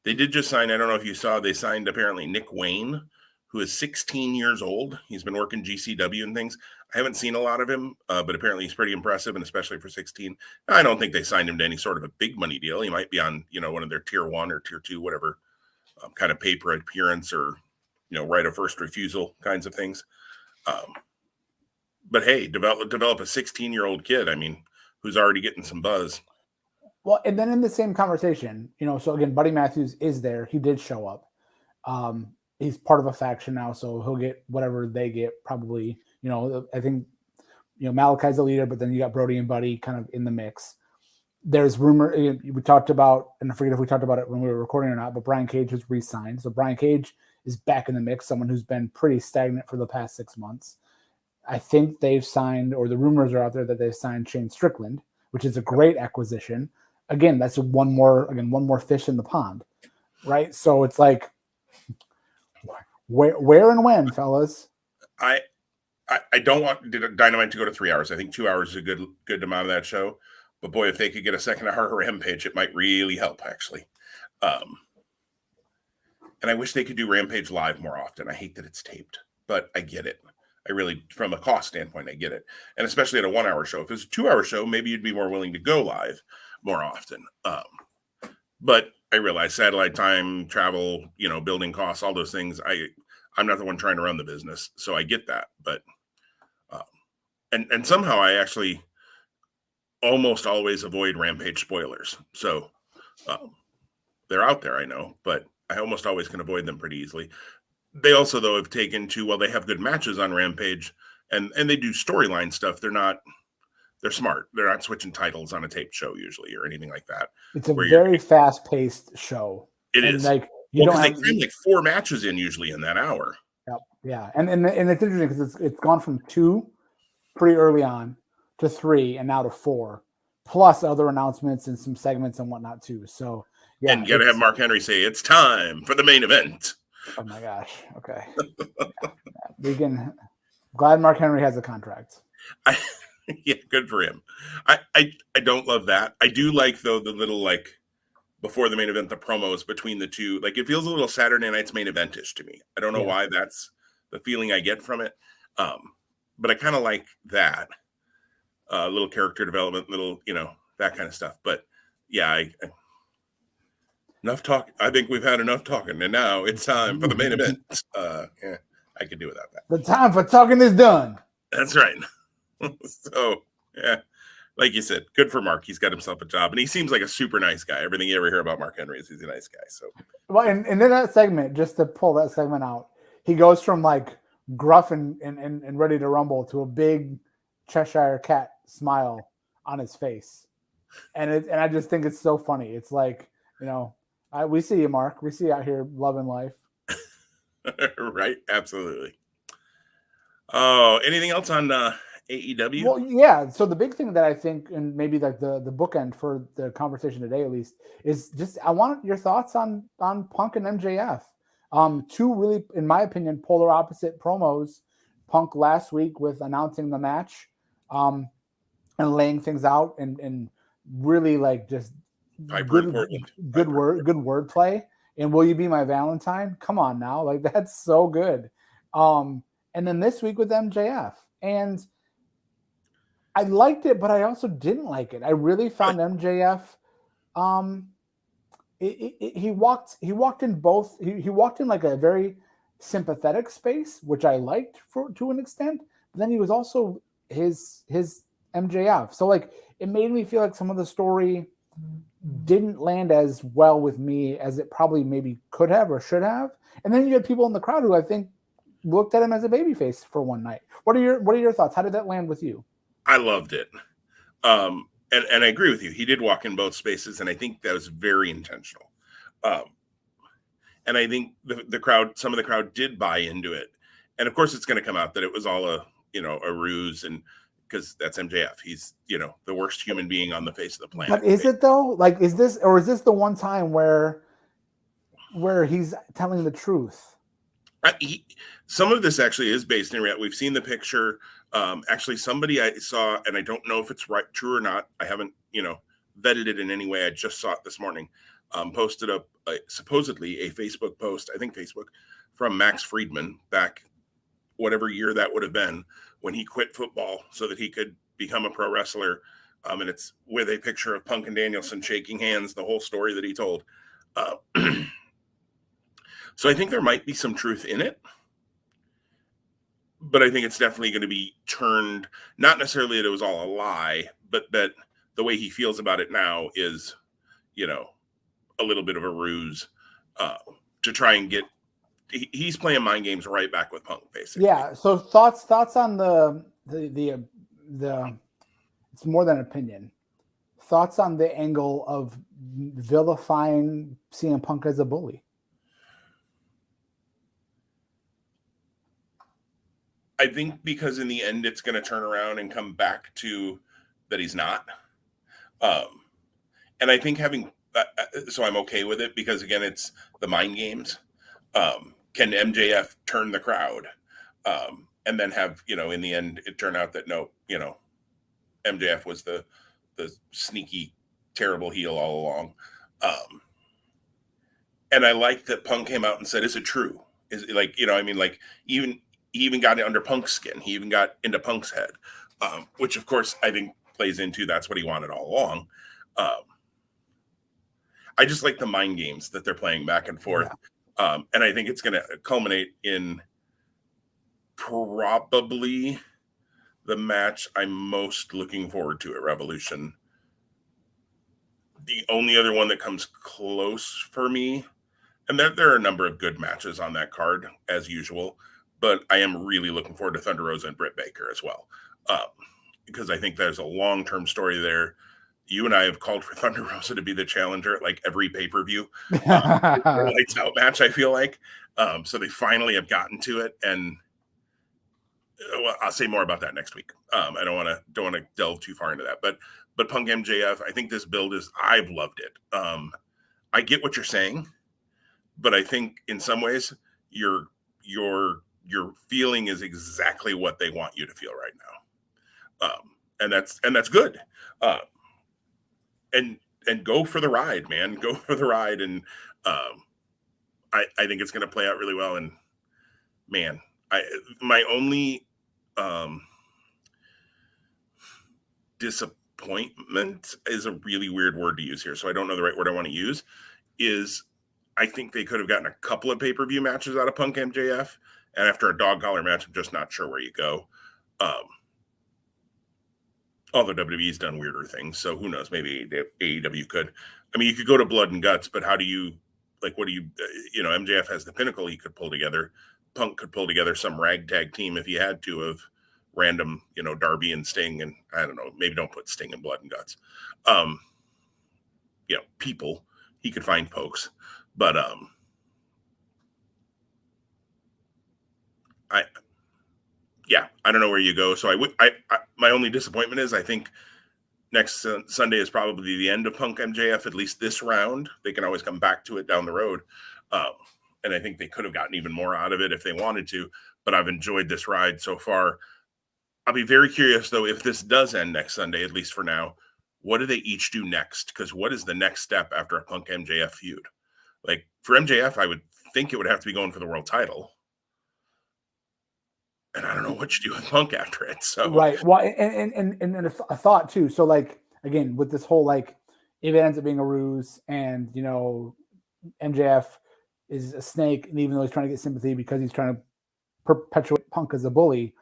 They did just sign, I don't know if you saw, they signed apparently Nick Wayne, who is 16 years old. He's been working GCW and things. I haven't seen a lot of him, but apparently he's pretty impressive, and especially for 16. I don't think they signed him to any sort of a big money deal. He might be on, one of their tier 1 or tier 2, whatever kind of paper appearance or, right of first refusal kinds of things. But hey, develop a 16-year-old kid, who's already getting some buzz. Well, and then in the same conversation, so again, Buddy Matthews is there. He did show up. He's part of a faction now, so he'll get whatever they get probably. I think, Malachi's the leader, but then you got Brody and Buddy kind of in the mix. There's rumor we talked about, and I forget if we talked about it when we were recording or not, but Brian Cage has re-signed. So Brian Cage is back in the mix, someone who's been pretty stagnant for the past 6 months. I think they've signed, or the rumors are out there that they've signed Shane Strickland, which is a great acquisition. Again, that's one more fish in the pond, right? So it's like, where and when, fellas? I don't want Dynamite to go to 3 hours. I think 2 hours is a good amount of that show. But boy, if they could get a second hour Rampage, it might really help actually. And I wish they could do Rampage live more often. I hate that it's taped, but I get it. I really, from a cost standpoint, I get it. And especially at a 1 hour show. If it's a 2 hour show, maybe you'd be more willing to go live more often. But I realize satellite time, travel, building costs, all those things. I'm not the one trying to run the business, so I get that. But and somehow I actually almost always avoid Rampage spoilers. So they're out there, I know, but I almost always can avoid them pretty easily. They also, though, have taken to, well, they have good matches on Rampage, and they do storyline stuff. They're smart. They're not switching titles on a taped show usually or anything like that. It's a very fast-paced show. It is. Like they cram like 4 matches in usually in that hour. Yep. Yeah, and it's interesting because it's gone from 2 pretty early on to 3 and now to 4, plus other announcements and some segments and whatnot too. So yeah, and you got to have Mark Henry say it's time for the main event. Oh my gosh! Okay, we can. Glad Mark Henry has a contract. Yeah, good for him. I don't love that. I do like though the little before the main event, the promos between the two. Like it feels a little Saturday Night's Main Event-ish to me. I don't know why that's the feeling I get from it. But I kind of like that. Little character development, little, that kind of stuff. But yeah, enough talk. I think we've had enough talking, and now it's time for the main event. Yeah, I could do without that. The time for talking is done. That's right. So, yeah, like you said, good for Mark. He's got himself a job, and he seems like a super nice guy. Everything you ever hear about Mark Henry is he's a nice guy. So, well, and in that segment, just to pull that segment out, he goes from like gruff and ready to rumble to a big Cheshire cat smile on his face, and I just think it's so funny. It's like, we see you, Mark. We see you out here loving life. Right, absolutely. Oh, anything else on AEW? Well, yeah. So the big thing that I think, and maybe like the bookend for the conversation today, at least, is just I want your thoughts on Punk and MJF. Two really, in my opinion, polar opposite promos. Punk last week with announcing the match, and laying things out, and really like just good wordplay. And will you be my Valentine? Come on now, like that's so good. And then this week with MJF, and I liked it, but I also didn't like it. I really found MJF. He walked in both. He walked in like a very sympathetic space, which I liked to an extent. But then he was also his MJF. So like it made me feel like some of the story didn't land as well with me as it probably maybe could have or should have. And then you had people in the crowd who I think looked at him as a babyface for one night. What are your thoughts? How did that land with you? I loved it. And I agree with you. He did walk in both spaces, and I think that was very intentional. And I think the crowd, some of the crowd did buy into it. And of course it's going to come out that it was all a ruse, and because that's MJF. He's, the worst human being on the face of the planet. But is it though? Like, is this the one time where he's telling the truth? Some of this actually is based in reality. We've seen the picture. Actually, somebody I saw, and I don't know if it's true or not. I haven't, vetted it in any way. I just saw it this morning. Posted up supposedly a Facebook post, I think Facebook, from Max Friedman back whatever year that would have been when he quit football so that he could become a pro wrestler. And it's with a picture of Punk and Danielson shaking hands, the whole story that he told. So I think there might be some truth in it, but I think it's definitely going to be turned, not necessarily that it was all a lie, but that the way he feels about it now is, a little bit of a ruse to try and get, he's playing mind games right back with Punk, basically. Yeah. So thoughts on the it's more than opinion. Thoughts on the angle of vilifying CM Punk as a bully? I think because in the end it's going to turn around and come back to that he's not. And I think so I'm okay with it because again, it's the mind games. Can MJF turn the crowd? and then have, in the end, it turned out that no, MJF was the sneaky, terrible heel all along. And I like that Punk came out and said, "Is it true? Is it like, like even he even got it under Punk's skin. He even got into Punk's head, which of course I think plays into that's what he wanted all along. I just like the mind games that they're playing back and forth, and I think it's going to culminate in probably the match I'm most looking forward to at Revolution. The only other one that comes close for me, and there are a number of good matches on that card as usual, but I am really looking forward to Thunder Rosa and Britt Baker as well, because I think there's a long-term story there. You and I have called for Thunder Rosa to be the challenger at like every pay-per-view. Lights out match, I feel like. So they finally have gotten to it, and well, I'll say more about that next week. I don't want to delve too far into that, but Punk MJF, I think this build I've loved it. I get what you're saying, but I think in some ways your feeling is exactly what they want you to feel right now, and that's good. And go for the ride, man. Go for the ride, and I think it's going to play out really well. And man, my only disappointment is a really weird word to use here, so I don't know the right word I want to use. Is I think they could have gotten a couple of pay-per-view matches out of Punk MJF, and after a dog collar match, I'm just not sure where you go. Although WWE's done weirder things, so who knows? Maybe AEW could. I mean, you could go to Blood and Guts, but how do you, like, what do you, MJF has the Pinnacle he could pull together. Punk could pull together some ragtag team if he had to of random, Darby and Sting, and I don't know, maybe don't put Sting in Blood and Guts. People, he could find folks, but I don't know where you go. So my only disappointment is I think next Sunday is probably the end of Punk MJF, at least this round. They can always come back to it down the road. And I think they could have gotten even more out of it if they wanted to, but I've enjoyed this ride so far. I'll be very curious though, if this does end next Sunday, at least for now, what do they each do next? Because what is the next step after a Punk MJF feud? Like for MJF, I would think it would have to be going for the world title. And I don't know what you do with Punk after it. So right. Well, and a thought too. So like again, with this whole like if it ends up being a ruse, and MJF is a snake, and even though he's trying to get sympathy because he's trying to perpetuate Punk as a bully,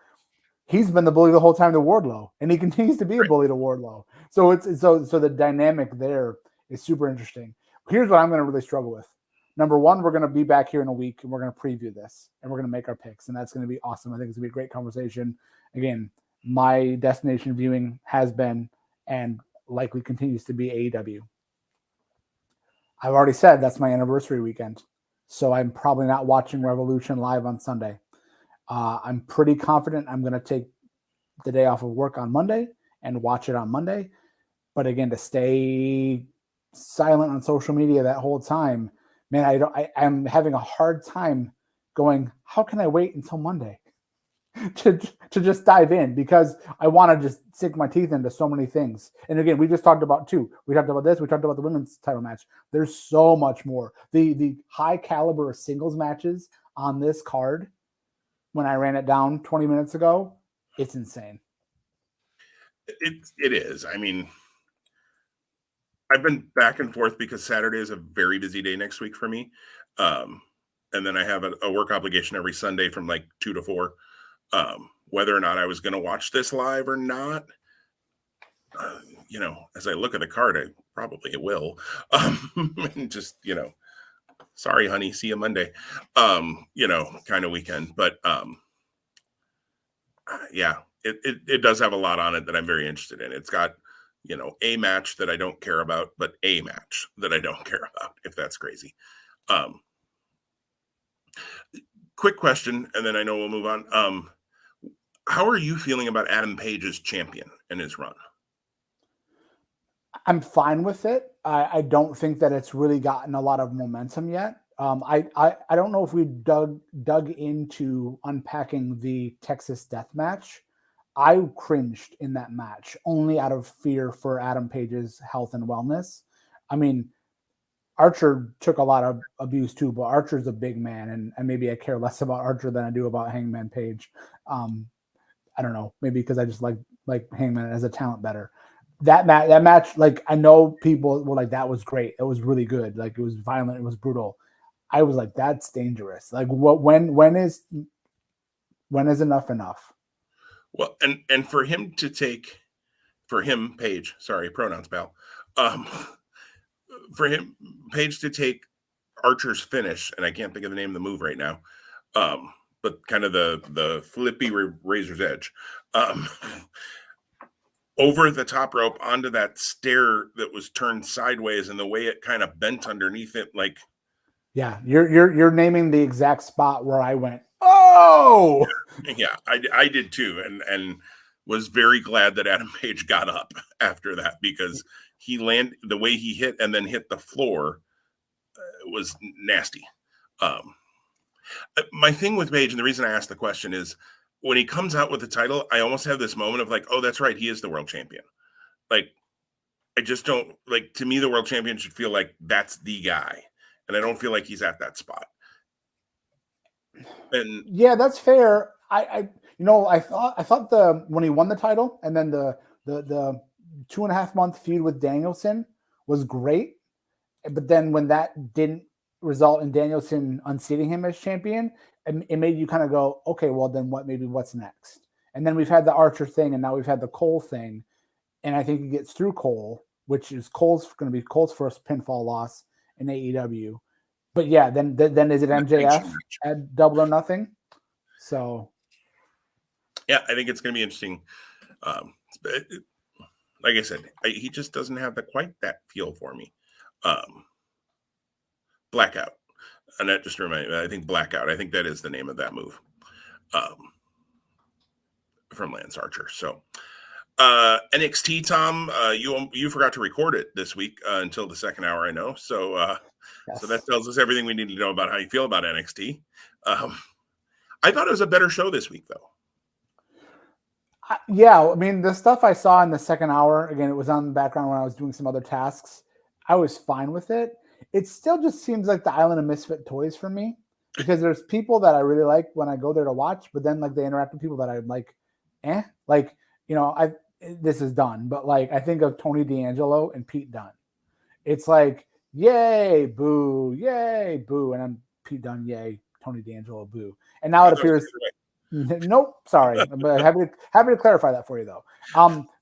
he's been the bully the whole time to Wardlow, and he continues to be a bully to Wardlow. So it's so the dynamic there is super interesting. Here's what I'm going to really struggle with. Number one, we're going to be back here in a week, and we're going to preview this, and we're going to make our picks, and that's going to be awesome. I think it's going to be a great conversation. Again, my destination viewing has been and likely continues to be AEW. I've already said that's my anniversary weekend, so I'm probably not watching Revolution live on Sunday. I'm pretty confident I'm going to take the day off of work on Monday and watch it on Monday. But again, to stay silent on social media that whole time, man, I'm having a hard time going, how can I wait until Monday to just dive in? Because I want to just sink my teeth into so many things. And again, we just talked about two. We talked about this. We talked about the women's title match. There's so much more. The high caliber of singles matches on this card, when I ran it down 20 minutes ago, it's insane. It is. I mean, I've been back and forth because Saturday is a very busy day next week for me. And then I have a work obligation every Sunday from like 2 to 4. Whether or not I was going to watch this live or not, as I look at the card, I probably will. And just, sorry, honey, see you Monday, kind of weekend. But yeah, it does have a lot on it that I'm very interested in. It's got, a match that I don't care about, but a match that I don't care about, if that's crazy. Quick question, and then I know we'll move on. How are you feeling about Adam Page's champion and his run? I'm fine with it. I don't think that it's really gotten a lot of momentum yet. I don't know if we dug into unpacking the Texas death match. I cringed in that match only out of fear for Adam Page's health and wellness. I mean, Archer took a lot of abuse too, but Archer's a big man, and maybe I care less about Archer than I do about Hangman Page. I don't know, maybe because I just like Hangman as a talent better. That match, like I know people were like, that was great, it was really good, like it was violent, it was brutal. I was like, that's dangerous. Like, when is enough enough? Well, and for him to take, for him, Page, sorry, pronouns, pal. For him, Page to take Archer's finish, and I can't think of the name of the move right now. But kind of the flippy razor's edge, over the top rope onto that stair that was turned sideways, and the way it kind of bent underneath it, like, yeah, you're naming the exact spot where I went, oh yeah, I did too, and was very glad that Adam Page got up after that, because he landed the way he hit and then hit the floor was nasty. My thing with Page, and the reason I asked the question is, when he comes out with the title, I almost have this moment of like, oh, that's right, he is the world champion. Like, I just don't, like, to me, the world champion should feel like that's the guy, and I don't feel like he's at that spot. And yeah, that's fair. I thought the when he won the title and then the 2.5 month feud with Danielson was great, but then when that didn't result in Danielson unseating him as champion, it made you kind of go, okay, well then what's next? And then we've had the Archer thing, and now we've had the Cole thing, and I think he gets through Cole, which is going to be Cole's first pinfall loss in AEW. But yeah, then is it MJF at Double or Nothing? So yeah, I think it's going to be interesting. Like I said, he just doesn't have quite that feel for me. Blackout, and that just reminded me. I think Blackout. I think that is the name of that move, from Lance Archer. So NXT, Tom, you forgot to record it this week until the second hour, I know. So yes. So that tells us everything we need to know about how you feel about NXT. I thought it was a better show this week, though. Yeah, I mean, the stuff I saw in the second hour, again, it was on the background when I was doing some other tasks. I was fine with it. It still just seems like the island of misfit toys for me, because there's people that I really like when I go there to watch, but then like they interact with people that I'm like, like, you know, this is done. But like, I think of Tony D'Angelo and Pete Dunne. It's like, yay, boo, and I'm Pete Dunne, yay, Tony D'Angelo, boo. And now it appears. Nope, sorry. But happy to clarify that for you though.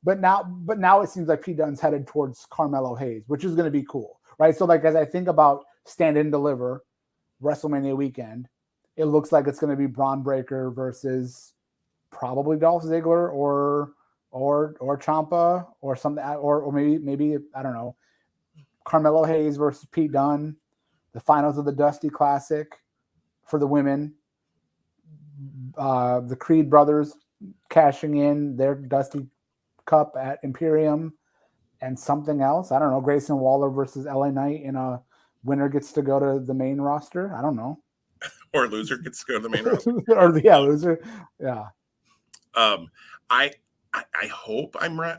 But now it seems like Pete Dunne's headed towards Carmelo Hayes, which is going to be cool, right? So like, as I think about Stand and Deliver WrestleMania weekend, it looks like it's going to be Braun Breaker versus probably Dolph Ziggler or Ciampa or something, or maybe I don't know, Carmelo Hayes versus Pete Dunne, the finals of the Dusty Classic for the women. The Creed brothers cashing in their Dusty Cup at Imperium, and something else. I don't know. Grayson Waller versus LA Knight, and a winner gets to go to the main roster. I don't know. Or loser gets to go to the main roster. Loser. Yeah. I hope I'm right.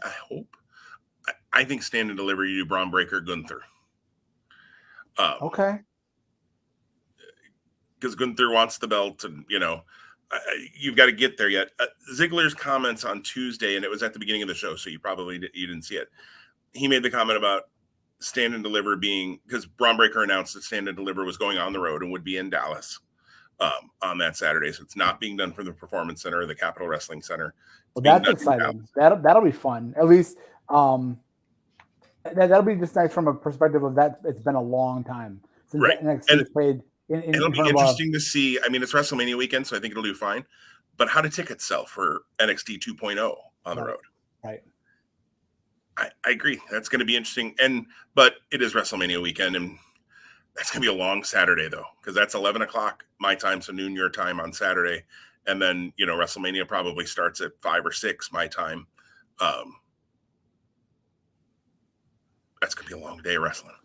I think Stand and Deliver, you do Braun Breaker, Gunther. Okay. Because Gunther wants the belt, and you've got to get there yet. Ziggler's comments on Tuesday, and it was at the beginning of the show, so you didn't see it. He made the comment about Stand and Deliver being, because Braun Breaker announced that Stand and Deliver was going on the road and would be in Dallas on that Saturday. So it's not being done from the Performance Center or the Capitol Wrestling Center. Well, that's exciting. That'll be fun. At least that'll be just nice from a perspective of that. It's been a long time since NXT has played. It'll be interesting to see. I mean, it's WrestleMania weekend, so I think it'll do fine. But how do tickets sell for NXT 2.0 on the road? Right. I agree. That's going to be interesting. But it is WrestleMania weekend, and that's going to be a long Saturday, though, because that's 11 o'clock my time, so noon your time on Saturday. And then, WrestleMania probably starts at 5 or 6 my time. that's gonna be a long day of wrestling.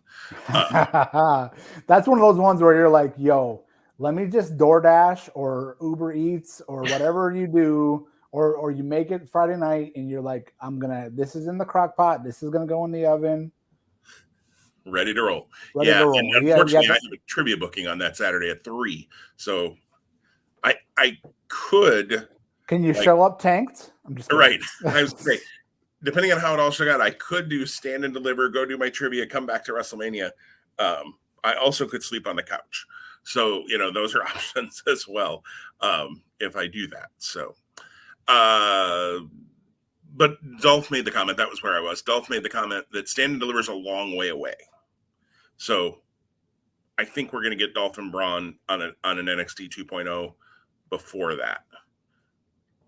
That's one of those ones where you're like, yo, let me just DoorDash or Uber Eats or whatever you do, or you make it Friday night and you're like, this is in the crock pot, this is gonna go in the oven. Ready to roll. Ready to roll. And unfortunately, I have a trivia booking on that Saturday at 3. So I could. Can you show up tanked? I'm just kidding. Right. I was going to say, depending on how it all shook out, I could do stand and deliver, go do my trivia, come back to WrestleMania. I also could sleep on the couch. So, those are options as well if I do that. So, but Dolph made the comment. That was where I was. Dolph made the comment that stand and deliver is a long way away. So I think we're going to get Dolph and Braun on an NXT 2.0 before that.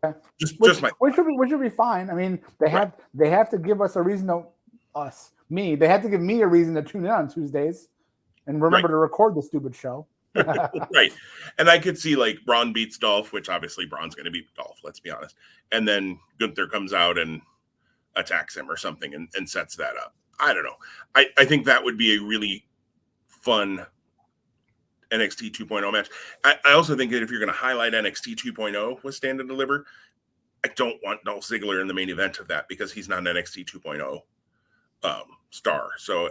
Okay. Which would be fine. I mean, they have to give us a reason they have to give me a reason to tune in on Tuesdays and remember to record the stupid show. Right. And I could see like Braun beats Dolph, which obviously Braun's going to beat Dolph, let's be honest. And then Gunther comes out and attacks him or something and sets that up. I don't know. I think that would be a really fun NXT 2.0 match. I also think that if you're going to highlight NXT 2.0 with Stand and Deliver, I don't want Dolph Ziggler in the main event of that because he's not an NXT 2.0 star. So,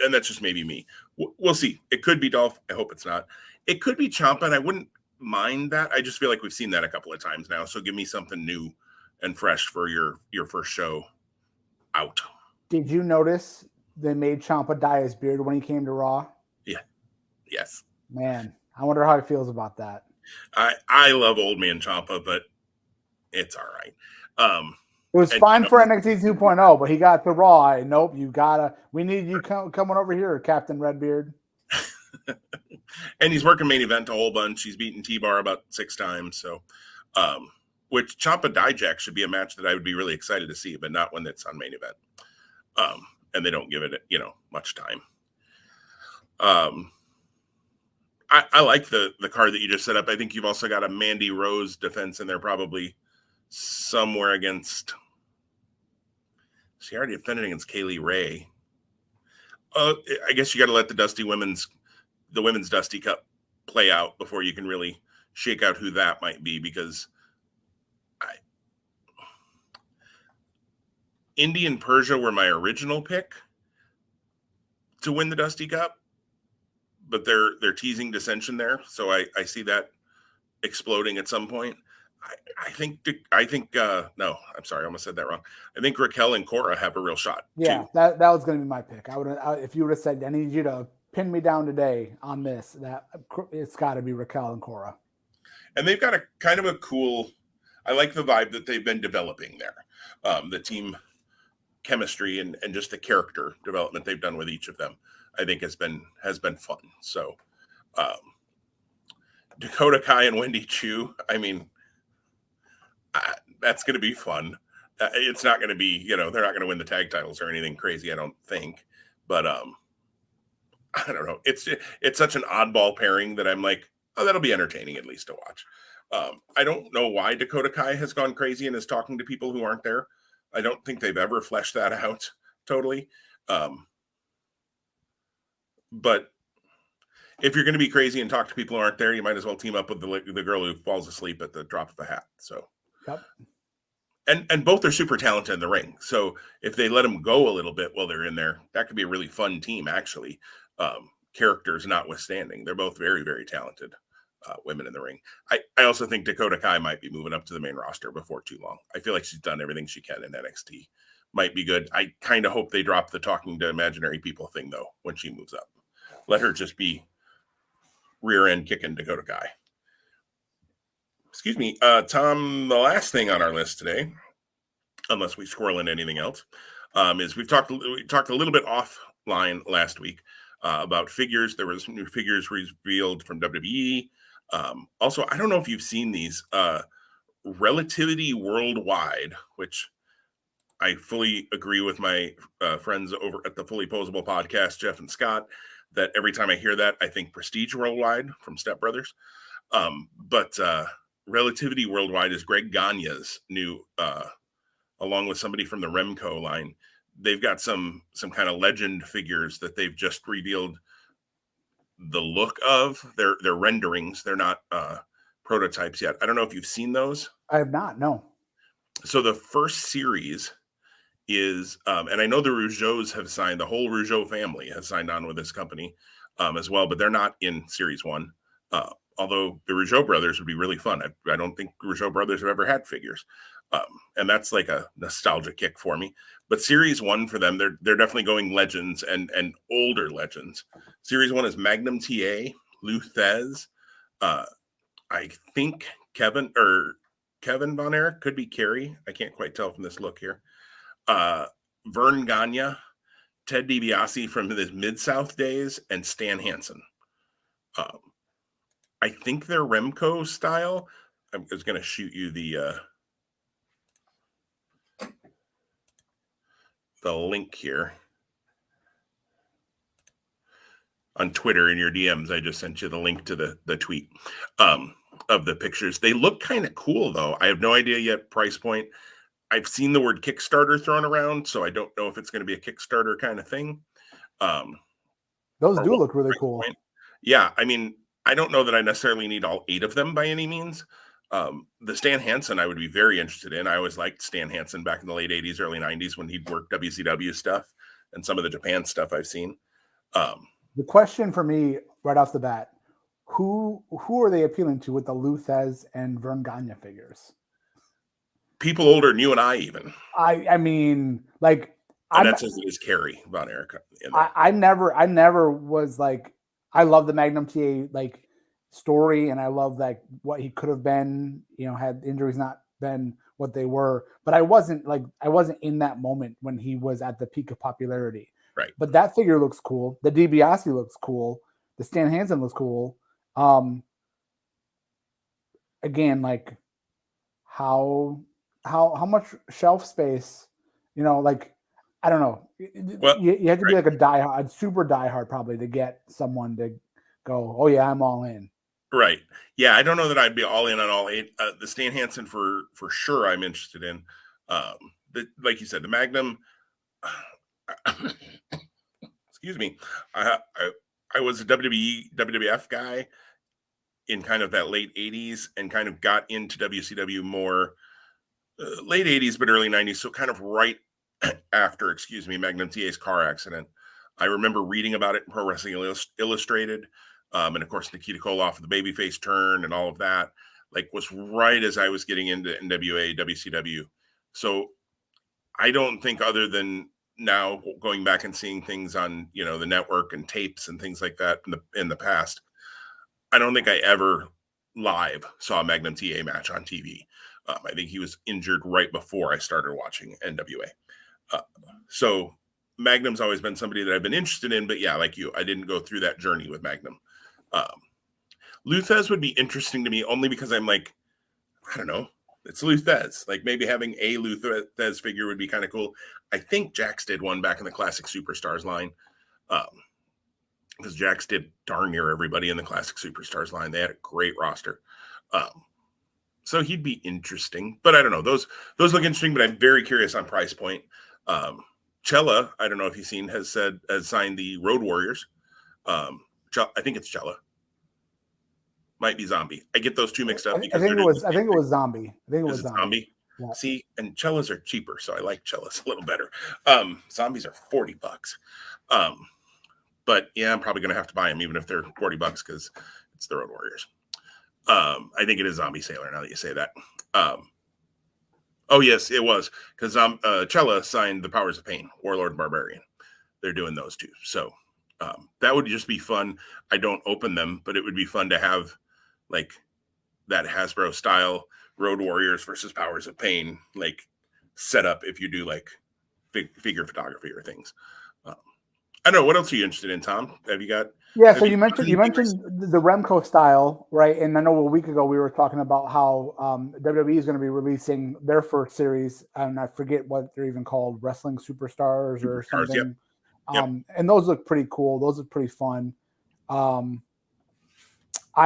and that's just maybe me. We'll see. It could be Dolph. I hope it's not. It could be Ciampa, and I wouldn't mind that. I just feel like we've seen that a couple of times now. So give me something new and fresh for your first show out. Did you notice they made Ciampa dye his beard when he came to Raw? Yeah. Yes. Man, I wonder how he feels about that. I love old man Ciampa, but it's all right. It was fine for NXT 2.0, but he got the Raw. Nope, we need you coming over here, Captain Redbeard. And he's working main event a whole bunch. He's beaten T-Bar about 6 times. So, which Ciampa Dijak should be a match that I would be really excited to see, but not one that's on main event. And they don't give it, much time. I like the card that you just set up. I think you've also got a Mandy Rose defense in there, probably somewhere against. She already defended against Kaylee Ray. I guess you got to let the women's Dusty Cup play out before you can really shake out who that might be, because Indy and Persia were my original pick to win the Dusty Cup, but they're teasing dissension there, so I see that exploding at some point. I think no, I'm sorry, I almost said that wrong. I think Raquel and Cora have a real shot. Yeah, too. that was going to be my pick. If you would have said, I need you to pin me down today on this, that it's got to be Raquel and Cora. And they've got a kind of a cool. I like the vibe that they've been developing there. The team chemistry and just the character development they've done with each of them, I think has been fun. So Dakota Kai and Wendy Chu, I mean, that's going to be fun. It's not going to be, they're not going to win the tag titles or anything crazy, I don't think. But I don't know. It's such an oddball pairing that I'm like, oh, that'll be entertaining at least to watch. I don't know why Dakota Kai has gone crazy and is talking to people who aren't there. I don't think they've ever fleshed that out totally. But if you're going to be crazy and talk to people who aren't there, you might as well team up with the girl who falls asleep at the drop of a hat. So, yep. And both are super talented in the ring. So if they let them go a little bit while they're in there, that could be a really fun team, actually. Characters notwithstanding, they're both very, very talented women in the ring. I also think Dakota Kai might be moving up to the main roster before too long. I feel like she's done everything she can in NXT. Might be good. I kind of hope they drop the talking to imaginary people thing, though, when she moves up. Let her just be rear end kicking Dakota Kai. Excuse me, Tom, the last thing on our list today, unless we squirrel in anything else, is we talked a little bit offline last week about figures. There was new figures revealed from WWE. Also, I don't know if you've seen these Relativity Worldwide, which I fully agree with my friends over at the Fully Posable podcast, Jeff and Scott, that every time I hear that, I think Prestige Worldwide from Step Brothers. But Relativity Worldwide is Greg Gagne's new, along with somebody from the Remco line, they've got some kind of legend figures that they've just revealed the look of. They're renderings. They're not prototypes yet. I don't know if you've seen those. I have not. No. So the first series is, and I know the Rougeaus have signed. The whole Rougeau family has signed on with this company as well, but they're not in Series 1. Although the Rougeau brothers would be really fun. I don't think Rougeau brothers have ever had figures. And that's like a nostalgia kick for me. But Series 1 for them, they're definitely going legends and older legends. Series 1 is Magnum TA, Lou Thez, I think Kevin Von Erich, could be Kerry. I can't quite tell from this look here. Vern Gagne, Ted DiBiase from his Mid-South days, and Stan Hansen. I think they're Remco style. I was going to shoot you the link here on Twitter in your DMs. I just sent you the link to the tweet of the pictures. They look kind of cool, though. I have no idea yet price point. I've seen the word Kickstarter thrown around, so I don't know if it's going to be a Kickstarter kind of thing. Those do look really cool. Point. Yeah, I mean, I don't know that I necessarily need all 8 of them by any means. The Stan Hansen I would be very interested in. I always liked Stan Hansen back in the late 80s, early 90s when he'd worked WCW stuff and some of the Japan stuff I've seen. The question for me right off the bat, who are they appealing to with the Lou Thez and Vern Gagne figures? People older than you and I even. I mean, like, and that's as it is Kerry Von Erich. I never was like, I love the Magnum TA like story, and I love like what he could have been, had injuries not been what they were. But I wasn't in that moment when he was at the peak of popularity. Right. But that figure looks cool. The DiBiase looks cool. The Stan Hansen looks cool. Again, like how much shelf space, like, I don't know. Well, you have to be like a super diehard probably to get someone to go, oh yeah, I'm all in. Right. Yeah, I don't know that I'd be all in on all 8. The Stan Hansen for sure I'm interested in. Like you said, the Magnum. Excuse me. I was a WWE, WWF guy in kind of that late 80s and kind of got into WCW more late 80s, but early 90s. So kind of right after, Magnum TA's car accident. I remember reading about it in Pro Wrestling Illustrated. And of course, Nikita Koloff, the babyface turn and all of that, like, was right as I was getting into NWA, WCW. So I don't think, other than now going back and seeing things on, the network and tapes and things like that in the past, I don't think I ever live saw a Magnum TA match on TV. I think he was injured right before I started watching NWA. So Magnum's always been somebody that I've been interested in, but yeah, like you, I didn't go through that journey with Magnum. Lou Thez would be interesting to me only because I'm like, I don't know, it's Lou Thez. Like, maybe having a Lou Thez figure would be kind of cool. I think Jax did one back in the Classic Superstars line, because Jax did darn near everybody in the Classic Superstars line. They had a great roster. So he'd be interesting, but I don't know. Those look interesting, but I'm very curious on price point. Cella, I don't know if you've seen, has signed the Road Warriors. I think it's Cella. Might be Zombie. I get those two mixed up. I think it was Zombie. I think it was Zombie. Yeah. See, and Cellas are cheaper, so I like Cellas a little better. Zombies are $40. But yeah, I'm probably going to have to buy them even if they're $40 because it's the Road Warriors. I think it is Zombie Sailor now that you say that. Oh yes, it was, because Cella signed the Powers of Pain, Warlord and Barbarian. They're doing those two, so that would just be fun. I don't open them, but it would be fun to have like that Hasbro style Road Warriors versus Powers of Pain like set up if you do like figure photography or things. I don't know. What else are you interested in, Tom? Have you got? Yeah, so you mentioned the Remco style, right? And I know a week ago we were talking about how WWE is going to be releasing their first series, and I forget what they're even called, Wrestling Superstars or something. Yep. And those look pretty cool. Those are pretty fun. I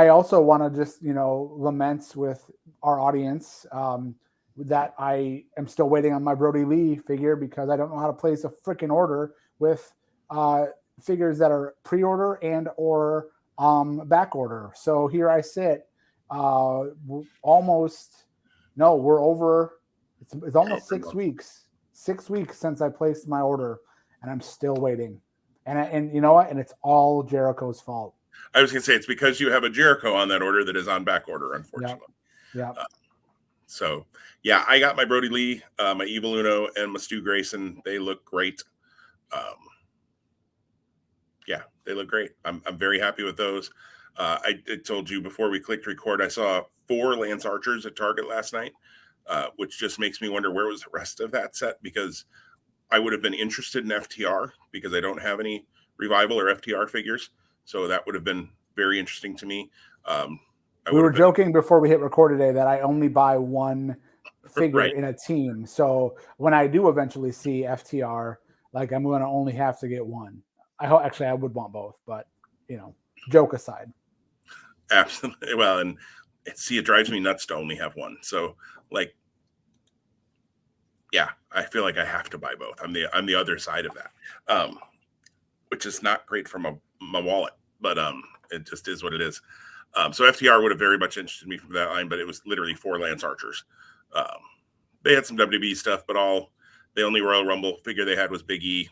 also want to just, lament with our audience. that I am still waiting on my Brody Lee figure because I don't know how to place a freaking order with figures that are pre-order and or back order. So here I sit, almost. No, we're over. It's almost 6 weeks. 6 weeks since I placed my order, and I'm still waiting. And you know what? And it's all Jericho's fault. I was going to say it's because you have a Jericho on that order that is on back order, unfortunately. Yeah. So, yeah, I got my Brody Lee, my Evil Uno, and my Stu Grayson. They look great. Yeah, they look great. I'm very happy with those. I told you before we clicked record, I saw 4 Lance Archers at Target last night, which just makes me wonder where was the rest of that set, because I would have been interested in FTR because I don't have any Revival or FTR figures. So that would have been very interesting to me. We were joking before we hit record today that I only buy one figure in a team. So when I do eventually see FTR, like I'm going to only have to get one. Actually, I would want both, but joke aside. Absolutely. Well, and see, it drives me nuts to only have one. So like, yeah, I feel like I have to buy both. I'm the other side of that, which is not great for my wallet, but it just is what it is. So FTR would have very much interested me from that line, but it was literally 4 Lance Archers. They had some WWE stuff, but the only Royal Rumble figure they had was Big E.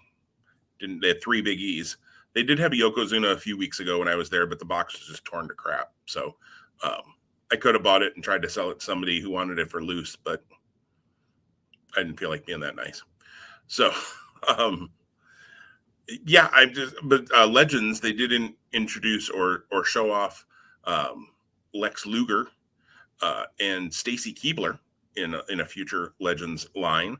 They had 3 Big E's. They did have a Yokozuna a few weeks ago when I was there, but the box was just torn to crap. So I could have bought it and tried to sell it to somebody who wanted it for loose, but I didn't feel like being that nice. So yeah, Legends, they didn't introduce or show off Lex Luger and Stacy Keibler in a future Legends line.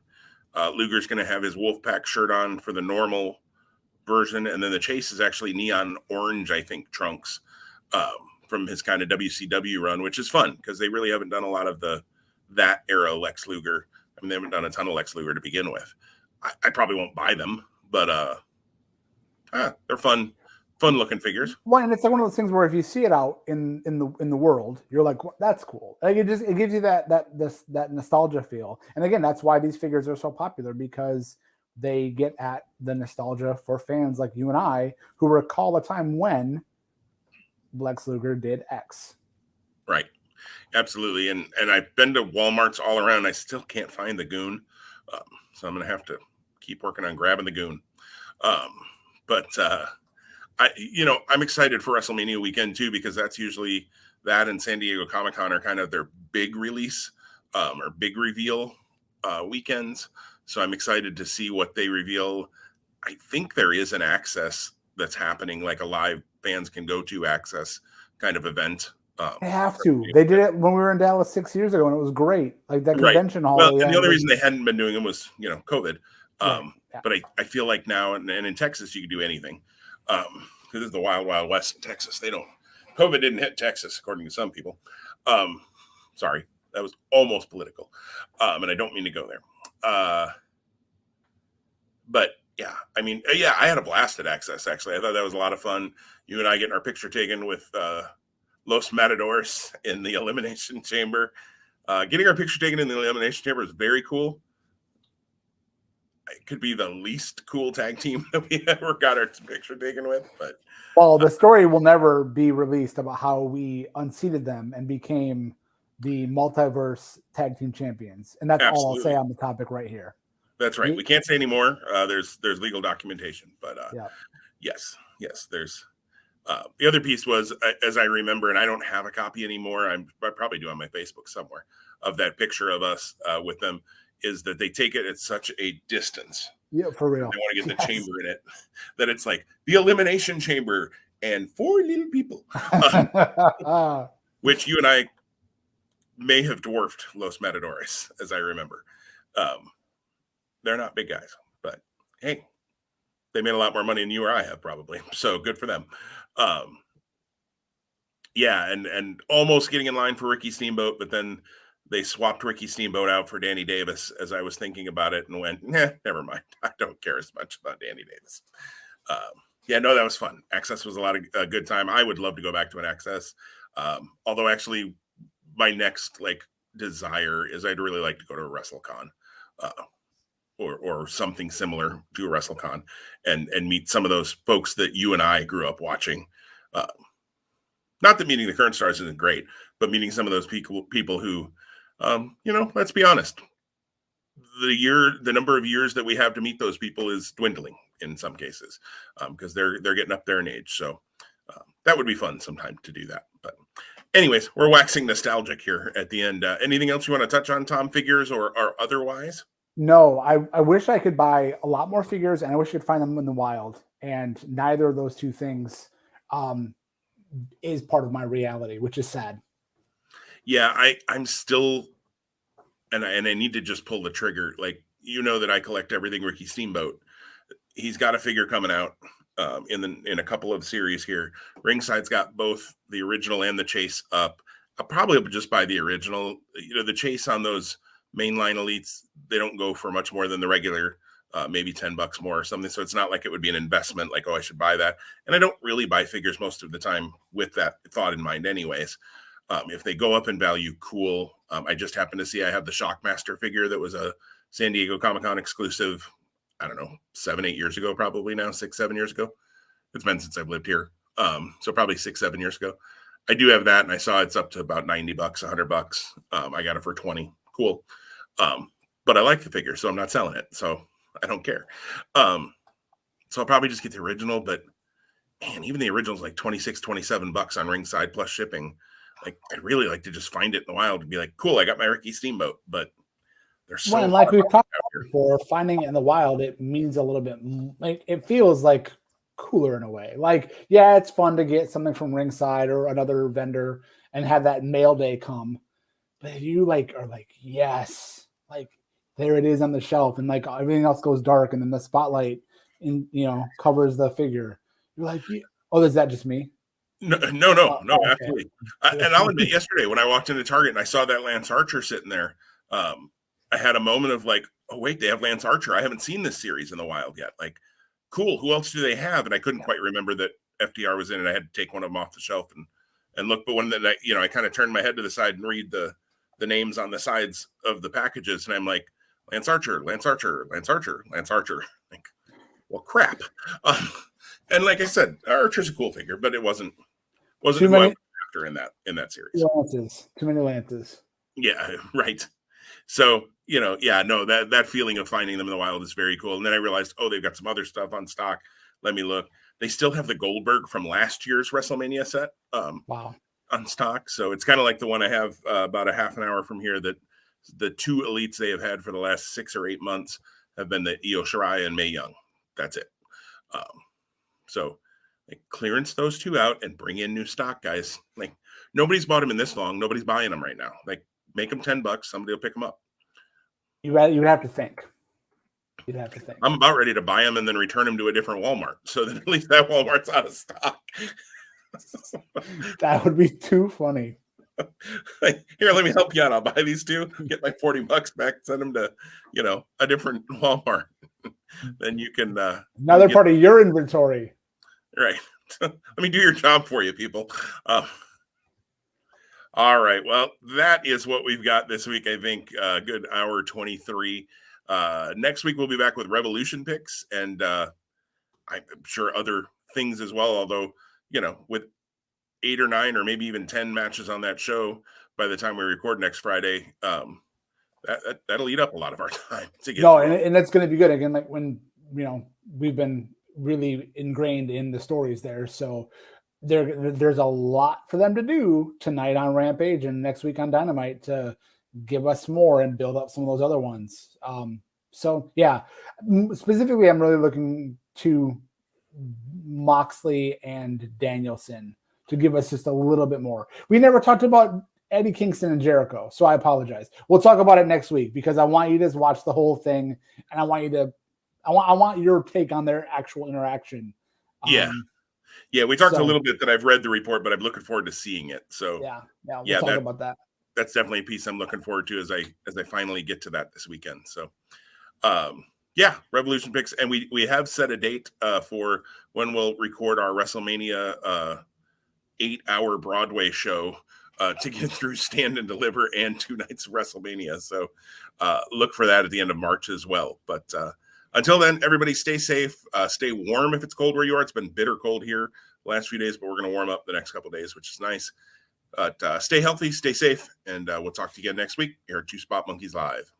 Luger's going to have his Wolfpack shirt on for the normal version, and then the Chase is actually neon orange, I think, trunks from his kind of WCW run, which is fun because they really haven't done a lot of that era Lex Luger. I mean, they haven't done a ton of Lex Luger to begin with. I probably won't buy them, but they're fun looking figures. Well, and it's like one of those things where if you see it out in the world, you're like, well, that's cool. Like it gives you that nostalgia feel. And again, that's why these figures are so popular, because they get at the nostalgia for fans like you and I who recall a time when Lex Luger did X. Right. Absolutely. And I've been to Walmarts all around. I still can't find the Goon. So I'm going to have to keep working on grabbing the Goon. But I'm excited for WrestleMania weekend too, because that's usually that and San Diego Comic-Con are kind of their big release or big reveal weekends. So I'm excited to see what they reveal. I think there is an access that's happening, like a live fans can go to access kind of event. They have to. They did it when we were in Dallas 6 years ago, and it was great. Like that convention hall. Well, and the only reason they hadn't been doing them was, COVID. Right. Yeah. But I feel like now, and in Texas, you can do anything. Because this is the wild, wild west in Texas. COVID didn't hit Texas, according to some people. Sorry, that was almost political. And I don't mean to go there. But yeah, I mean, I had a blast at Access, actually. I thought that was a lot of fun. You and I getting our picture taken with Los Matadors in the Elimination Chamber. Getting our picture taken in the Elimination Chamber is very cool. It could be the least cool tag team that we ever got our picture taken with. But the story will never be released about how we unseated them and became the multiverse tag team champions. And that's all I'll say on the topic right here. That's right. We can't say anymore. There's legal documentation, but yes, there's the other piece was, as I remember, and I don't have a copy anymore. I probably do on my Facebook somewhere of that picture of us with them, is that they take it at such a distance. Yeah, for real. They want to get the chamber in it, that it's like the Elimination Chamber and 4 little people, which you and I may have dwarfed Los Matadores, as I remember. They're not big guys, but hey, they made a lot more money than you or I have probably. So good for them. And almost getting in line for Ricky Steamboat, but then they swapped Ricky Steamboat out for Danny Davis as I was thinking about it and went, never mind. I don't care as much about Danny Davis. That was fun. Access was a lot of a good time. I would love to go back to an Access. Although actually my next desire is I'd really like to go to a WrestleCon, uh, or something similar to a WrestleCon, and meet some of those folks that you and I grew up watching. Uh, Not that meeting the current stars isn't great, but meeting some of those people who, let's be honest, the number of years that we have to meet those people is dwindling in some cases, because they're getting up there in age. So that would be fun sometime to do that. But anyways, we're waxing nostalgic here at the end. Anything else you want to touch on, Tom? Figures or otherwise? No, I wish I could buy a lot more figures, and I wish I could find them in the wild. And neither of those two things is part of my reality, which is sad. Yeah, I'm still, and I need to just pull the trigger. Like, that I collect everything Ricky Steamboat. He's got a figure coming out in a couple of series here. Ringside's got both the original and the chase up. I'll probably just buy the original. The chase on those mainline elites, they don't go for much more than the regular, maybe $10 more or something. So it's not like it would be an investment, like, oh, I should buy that. And I don't really buy figures most of the time with that thought in mind anyways. If they go up in value, cool. I just happened to see I have the Shockmaster figure that was a San Diego Comic-Con exclusive, I don't know, 7-8 years ago, probably now, 6-7 years ago. It's been since I've lived here. So probably 6-7 years ago. I do have that, and I saw it's up to about $90, $100. I got it for 20. Cool. But I like the figure, so I'm not selling it. So I don't care. So I'll probably just get the original, but man, even the original is like $26, $27 on Ringside plus shipping. Like, I'd really like to just find it in the wild and be like, cool, I got my Ricky Steamboat, but they're so well, and like we've talked about before, finding it in the wild, it means a little bit, like, it feels like cooler in a way. Like, yeah, it's fun to get something from Ringside or another vendor and have that mail day come. But if you are like, yes, like, there it is on the shelf, and like everything else goes dark, and then the spotlight covers the figure. You're like, oh, is that just me? No, Okay. absolutely. And I'll admit, yesterday when I walked into Target and I saw that Lance Archer sitting there, I had a moment of like, oh wait, they have Lance Archer. I haven't seen this series in the wild yet. Like, cool. Who else do they have? And I couldn't quite remember that FDR was in it. I had to take one of them off the shelf and look. But when I kind of turned my head to the side and read the names on the sides of the packages, and I'm like, Lance Archer, Lance Archer, Lance Archer, Lance Archer. Like, well, crap. And like I said, Archer's a cool figure, but it wasn't too who I many was after in that series. Too many Lances. Yeah, right. So, that feeling of finding them in the wild is very cool. And then I realized, oh, they've got some other stuff on stock. Let me look. They still have the Goldberg from last year's WrestleMania set Wow. on stock. So it's kind of like the one I have about a half an hour from here, that the two elites they have had for the last 6 or 8 months have been the Io Shirai and Mae Young. That's it. So like, clearance those two out and bring in new stock, guys. Like, nobody's bought them in this long. Nobody's buying them right now. Like, make them $10. Somebody will pick them up. You would have to think. You'd have to think. I'm about ready to buy them and then return them to a different Walmart, so that at least that Walmart's out of stock. That would be too funny. Like, here, let me help you out. I'll buy these two, get my $40 back, send them to, a different Walmart. Then you can another part of your inventory. Right. Let me do your job for you, people. All right. Well, that is what we've got this week. I think good hour 23. Next week, we'll be back with Revolution picks, and I'm sure other things as well. Although, with 8 or 9 or maybe even 10 matches on that show by the time we record next Friday, that'll eat up a lot of our time to get. And that's going to be good. Again, like when, we've been really ingrained in the stories there. So there's a lot for them to do tonight on Rampage and next week on Dynamite to give us more and build up some of those other ones. So yeah, specifically, I'm really looking to Moxley and Danielson to give us just a little bit more. We never talked about Eddie Kingston and Jericho, so I apologize. We'll talk about it next week, because I want you to watch the whole thing, and I want your take on their actual interaction. Yeah. We talked a little bit that I've read the report, but I'm looking forward to seeing it. So we'll talk about that. That's definitely a piece I'm looking forward to as I finally get to that this weekend. So, Revolution picks, and we have set a date for when we'll record our WrestleMania 8-hour Broadway show to get through Stand and Deliver and 2 nights of WrestleMania. So look for that at the end of March as well. But until then, everybody stay safe, stay warm if it's cold where you are. It's been bitter cold here the last few days, but we're going to warm up the next couple of days, which is nice. But stay healthy, stay safe, and we'll talk to you again next week here at Two Spot Monkeys Live.